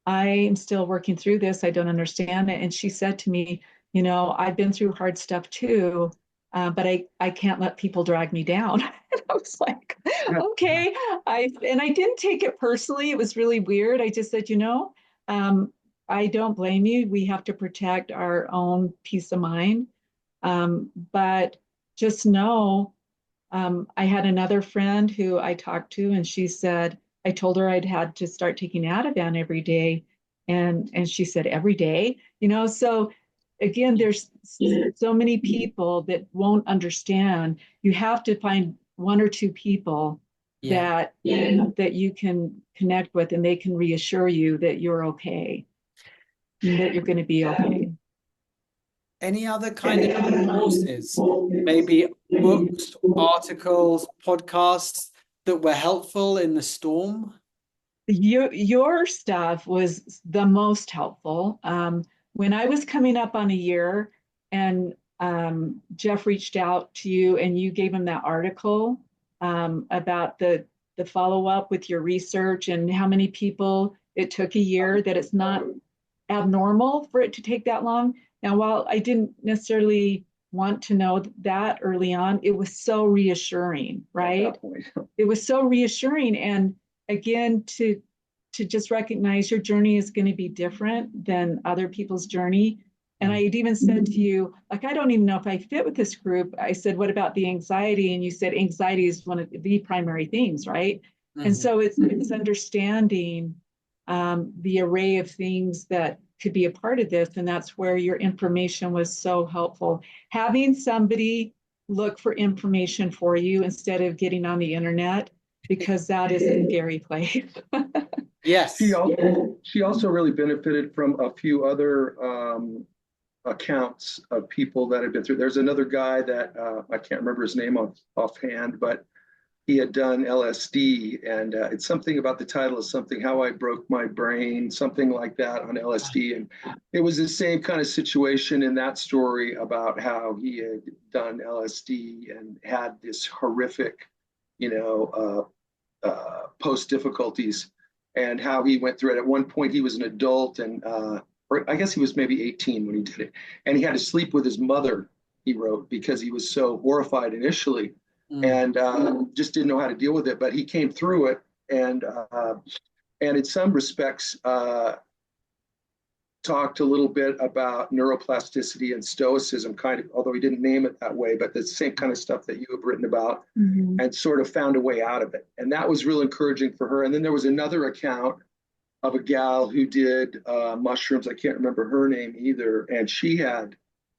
B: I am still working through this. I don't understand it. And she said to me, I've been through hard stuff too, but I can't let people drag me down. And I was like,
C: Yeah.
B: okay. And I didn't take it personally. It was really weird. I just said, I don't blame you. We have to protect our own peace of mind. But just know, I had another friend who I talked to, and she said, I told her I'd had to start taking Ativan every day. And she said, every day, so again, there's so many people that won't understand. You have to find one or two people
A: Yeah.
B: that you can connect with, and they can reassure you that you're okay, and that you're going to be okay.
A: Any other kind of sources, maybe books, articles, podcasts that were helpful in the storm?
B: Your stuff was the most helpful. when I was coming up on a year, and Jeff reached out to you and you gave him that article about the follow up with your research and how many people it took a year, that it's not abnormal for it to take that long. Now, while I didn't necessarily want to know that early on, it was so reassuring, right? It was so reassuring. And again, to just recognize your journey is going to be different than other people's journey. And I had even said to you, like, I don't even know if I fit with this group. I said, what about the anxiety? And you said anxiety is one of the primary things, right? Mm-hmm. And so it's understanding the array of things that could be a part of this. And that's where your information was so helpful. Having somebody look for information for you instead of getting on the internet, because that is a scary place.
A: Yes.
C: She also really benefited from a few other accounts of people that had been through. There's another guy that I can't remember his name offhand, but he had done LSD, and it's something about the title of something, How I Broke My Brain, something like that on LSD. And it was the same kind of situation in that story about how he had done LSD and had this horrific, post difficulties, and how he went through it. At one point, he was an adult, and or I guess he was maybe 18 when he did it, and he had to sleep with his mother, he wrote, because he was so horrified initially, and just didn't know how to deal with it. But he came through it, and in some respects talked a little bit about neuroplasticity and stoicism, kind of, although he didn't name it that way, but the same kind of stuff that you have written about, and sort of found a way out of it. And that was real encouraging for her. And then there was another account of a gal who did mushrooms. I can't remember her name either. And she had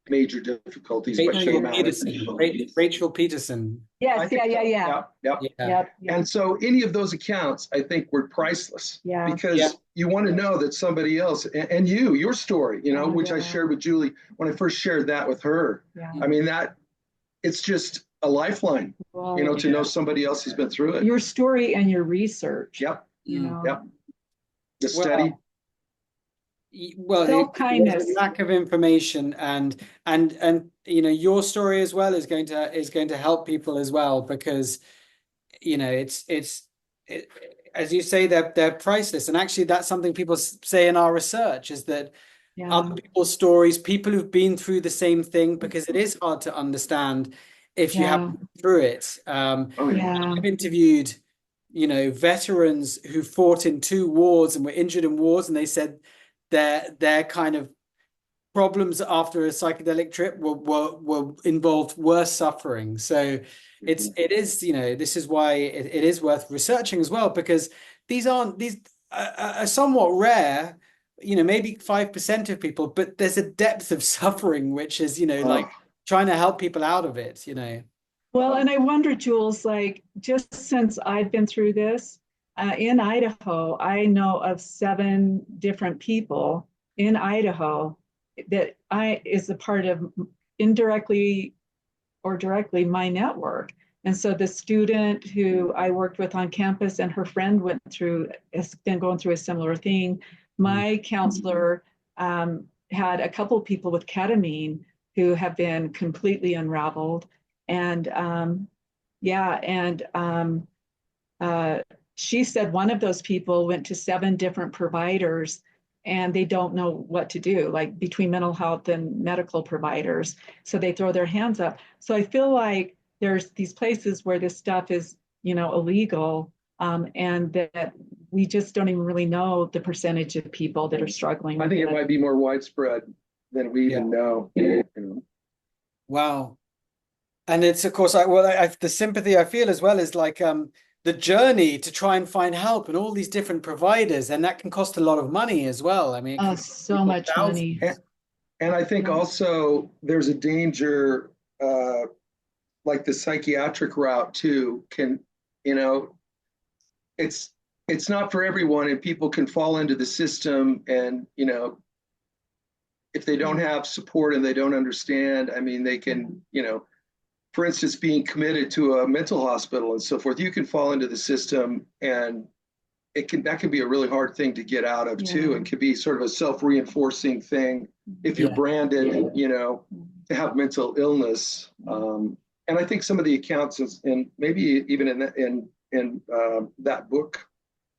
C: major difficulties, but came out of it.
A: Rachel Peterson.
B: Yes, yeah.
C: And so any of those accounts, I think, were priceless, because you want to know that somebody else, and your story, which I shared with Julie when I first shared that with her. I mean, that it's just a lifeline, to know somebody else has been through it.
B: Your story and your research.
C: Yep. The study.
A: Well,
B: self-kindness,
A: lack of information, and your story as well is going to help people as well, because it's as you say, they're priceless. And actually, that's something people say in our research, is that other people's stories, people who've been through the same thing, because it is hard to understand if you haven't been through it. I've interviewed veterans who fought in 2 wars and were injured in wars, and they said their kind of problems after a psychedelic trip were involved worse suffering. So it is, this is why it is worth researching as well, because these are somewhat rare, maybe 5% of people, but there's a depth of suffering which is, like trying to help people out of it,
B: Well, and I wonder, Jules, like, just since I've been through this, in Idaho, I know of 7 different people in Idaho that is a part of, indirectly or directly, my network. And so the student who I worked with on campus and her friend has been going through a similar thing. My counselor had a couple of people with ketamine who have been completely unraveled. And she said one of those people went to 7 different providers, and they don't know what to do, like between mental health and medical providers. So they throw their hands up. So I feel like there's these places where this stuff is, illegal, and that we just don't even really know the percentage of people that are struggling.
C: I think it might be more widespread than we even know.
A: Wow. And it's, of course, the sympathy I feel as well is like the journey to try and find help and all these different providers, and that can cost a lot of money as well. I mean,
B: so much money.
C: And I think also there's a danger, like the psychiatric route too, can, it's not for everyone, and people can fall into the system, and if they don't have support and they don't understand, I mean, they can, for instance, being committed to a mental hospital and so forth, you can fall into the system and that can be a really hard thing to get out of too,
B: Yeah.
C: and could be sort of a self-reinforcing thing if you're
A: Yeah.
C: branded, you know, to have mental illness. And I think some of the accounts, and maybe even in that book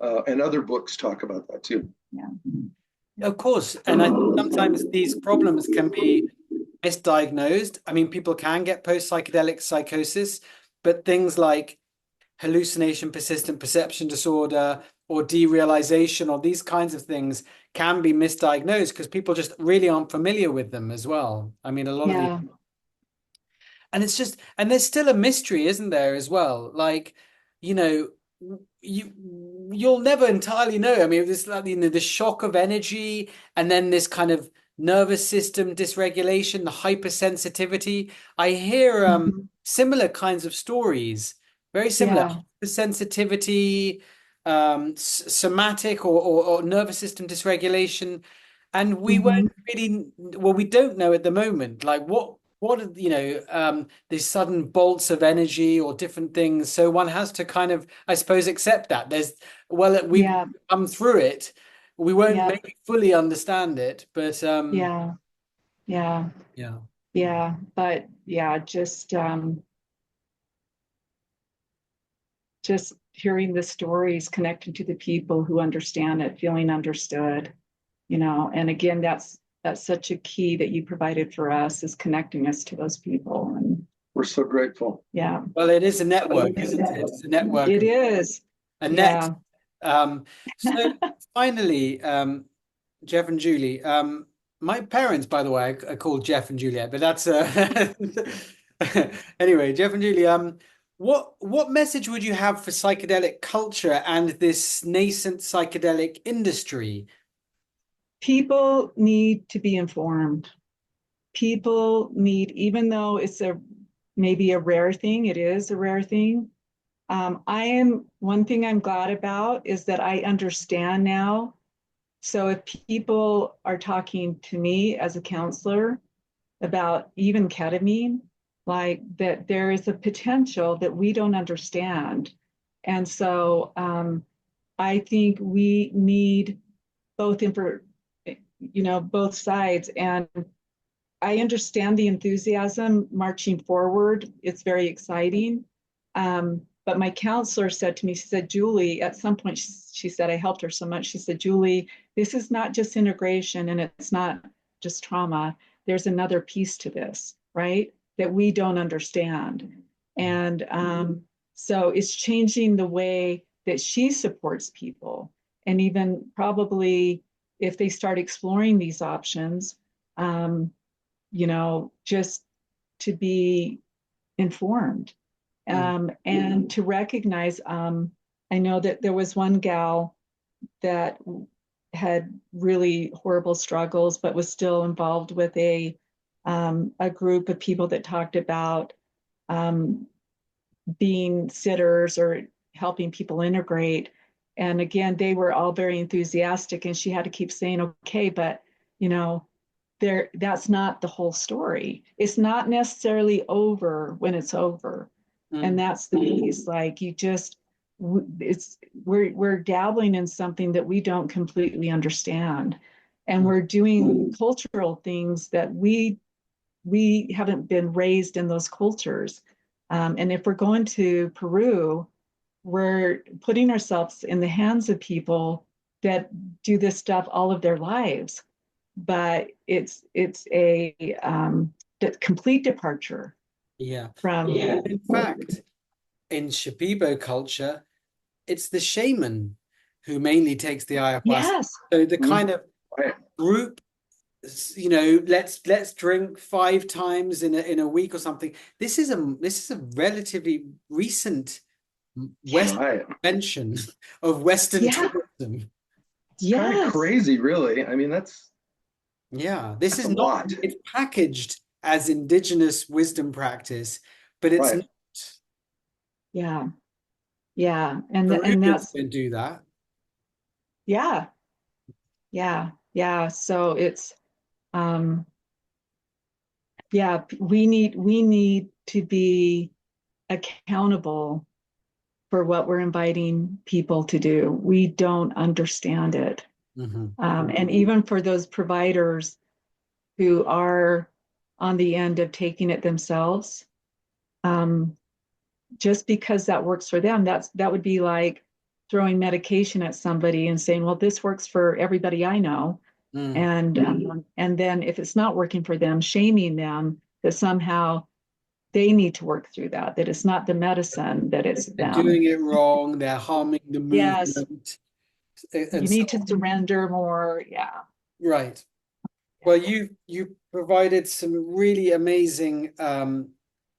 C: and other books, talk about that too.
B: Yeah.
A: Of course. And I think sometimes these problems can be misdiagnosed. I mean, people can get post-psychedelic psychosis, but things like hallucination, persistent perception disorder, or derealization, or these kinds of things can be misdiagnosed because people just really aren't familiar with them as well. I mean, a lot of the,
B: Yeah.
A: and it's just, and there's still a mystery, isn't there, as well? Like, you know, you you'll never entirely know. I mean, this like, the shock of energy, and then this kind of nervous system dysregulation, the hypersensitivity. I hear
B: Mhm.
A: similar kinds of stories, very similar.
B: Yeah.
A: Hypersensitivity, somatic or nervous system dysregulation, and we
B: Hmm.
A: won't really, well, we don't know at the moment, like what are, these sudden bolts of energy or different things. So one has to kind of, I suppose, accept that there's, well, we've
B: Yeah.
A: come through it. We won't
B: Yeah.
A: maybe fully understand it, but
B: Yeah. Yeah.
A: yeah.
B: Yeah. But yeah, just hearing the stories, connecting to the people who understand it, feeling understood, and again, that's such a key that you provided for us, is connecting us to those people. And
C: We're so grateful.
B: yeah,
A: Well, it is a network, isn't it? It's a network
B: it
A: of
B: is.
A: a net.
B: Yeah.
A: Um, so finally, Jeff and Julie, my parents, by the way, are called Jeff and Juliet, but that's anyway, Jeff and Julie, what message would you have for psychedelic culture and this nascent psychedelic industry?
B: People need to be informed. People need, even though it's maybe a rare thing, it is a rare thing. One thing I'm glad about is that I understand now. So if people are talking to me as a counselor about even ketamine, like that there is a potential that we don't understand. And so I think we need both both sides. And I understand the enthusiasm marching forward. It's very exciting. But my counselor said to me, she said, Julie, at some point, she said, I helped her so much. She said, Julie, this is not just integration and it's not just trauma. There's another piece to this, right? That we don't understand. And so it's changing the way that she supports people. And even probably if they start exploring these options, just to be informed
A: Mm.
B: and to recognize. I know that there was one gal that had really horrible struggles, but was still involved with a group of people that talked about um, being sitters or helping people integrate. And again, they were all very enthusiastic, and she had to keep saying, okay, but you know, that's not the whole story. It's not necessarily over when it's over. And
A: Mm.
B: that's the piece. Like we're dabbling in something that we don't completely understand. And
A: Mm.
B: we're doing cultural things that we haven't been raised in those cultures. And if we're going to Peru, we're putting ourselves in the hands of people that do this stuff all of their lives. But it's a complete departure
A: Yeah.
B: from.
A: Well,
B: Yeah.
A: in fact, in Shipibo culture, it's the shaman who mainly takes the ayahuasca.
B: Yes.
A: So the
C: Mhm.
A: kind of
C: Right.
A: group, let's drink 5 times in a week or something. This is a relatively recent
B: Yeah.
A: Western
C: Right.
A: invention of Western
B: Yeah.
A: tourism.
C: It's kind of
B: Yes.
C: crazy, really. I mean,
A: Yeah, this
C: that's a
A: is not,
C: lot.
A: it's packaged as indigenous wisdom practice, but it's
C: Right.
A: not.
B: Yeah. Yeah. And
A: Peruvians
B: that's.
A: don't do that.
B: Yeah. Yeah. Yeah. So it's um yeah, we need to be accountable for what we're inviting people to do. We don't understand it. And even for those providers who are on the end of taking it themselves, just because that works for them, that would be like throwing medication at somebody and saying, well, this works for everybody I know. And then if it's not working for them, shaming them that somehow they need to work through that it's not the medicine, that it's
A: They're
B: them.
A: doing it wrong. They're harming the
B: Yes,
A: movement.
B: you
A: And
B: need
A: so,
B: to surrender more. Yeah.
A: right. Well, you provided some really amazing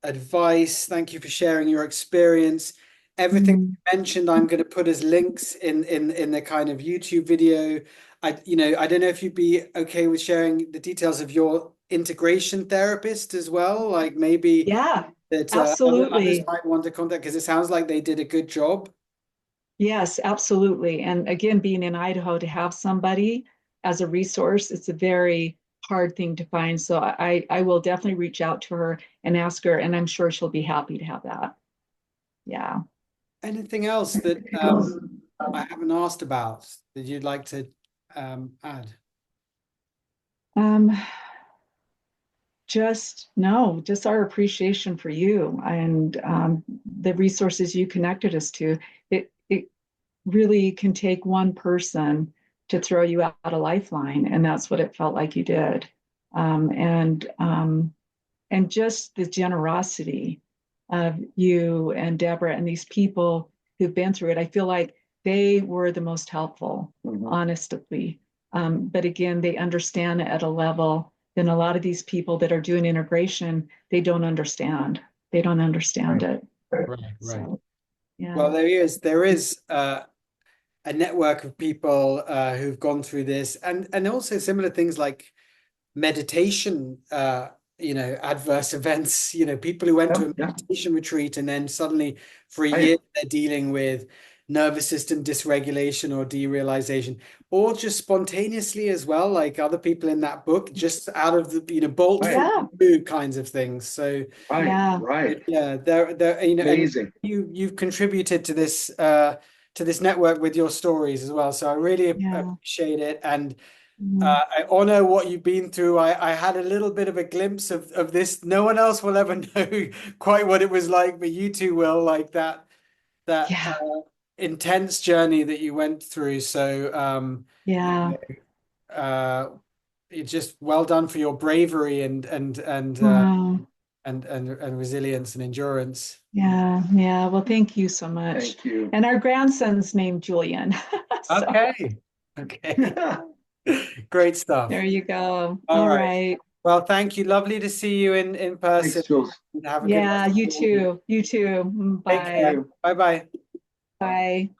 A: advice. Thank you for sharing your experience. Everything you mentioned, I'm going to put as links in the kind of YouTube video. I don't know if you'd be okay with sharing the details of your integration therapist as well. Like maybe
B: Yeah,
A: that others
B: absolutely.
A: might want to contact because it sounds like they did a good job.
B: Yes, absolutely. And again, being in Idaho, to have somebody as a resource, it's a very hard thing to find. So I will definitely reach out to her and ask her, and I'm sure she'll be happy to have that. Yeah.
A: Anything else that I haven't asked about that you'd like to add?
B: Um, just no, just our appreciation for you and the resources you connected us to. It really can take one person to throw you out a lifeline, and that's what it felt like you did. Um, and um, and just the generosity of you and Deborah and these people who've been through it. I feel like they were the most helpful, honestly. But again, they understand it at a level than a lot of these people that are doing integration, they don't understand. They don't understand it.
A: Right, right.
B: So, yeah.
A: Well, there is a network of people who've gone through this, and also similar things like meditation, adverse events, people who went to a meditation retreat and then suddenly for a year they're dealing with nervous system dysregulation or derealization, or just spontaneously as well, like other people in that book, just out of the, bolt from
B: Yeah.
A: the blue kinds of things. So
B: Yeah.
A: yeah, they're, and
C: Amazing.
A: you've contributed to this network with your stories as well. So I really
B: Yeah.
A: appreciate it. And
B: Mm.
A: I honor what you've been through. I had a little bit of a glimpse of this. No one else will ever know quite what it was like, but you two will, like that
B: Yeah.
A: intense journey that you went through. So
B: Yeah.
A: uh, it's just well done for your bravery
B: Wow.
A: and resilience and endurance.
B: Yeah. Yeah. Well, thank you so much.
C: Thank you.
B: And our grandson's named Julian. So
A: Okay. Okay. Great stuff.
B: there you go.
A: All
B: All
A: right.
B: right.
A: Well, thank you. Lovely to see you in person.
C: Thanks, Jules.
A: Have a good
B: Yeah,
A: rest of
B: you
A: the evening.
B: too. You too.
A: Take
B: Bye.
A: care. Bye bye.
B: Bye.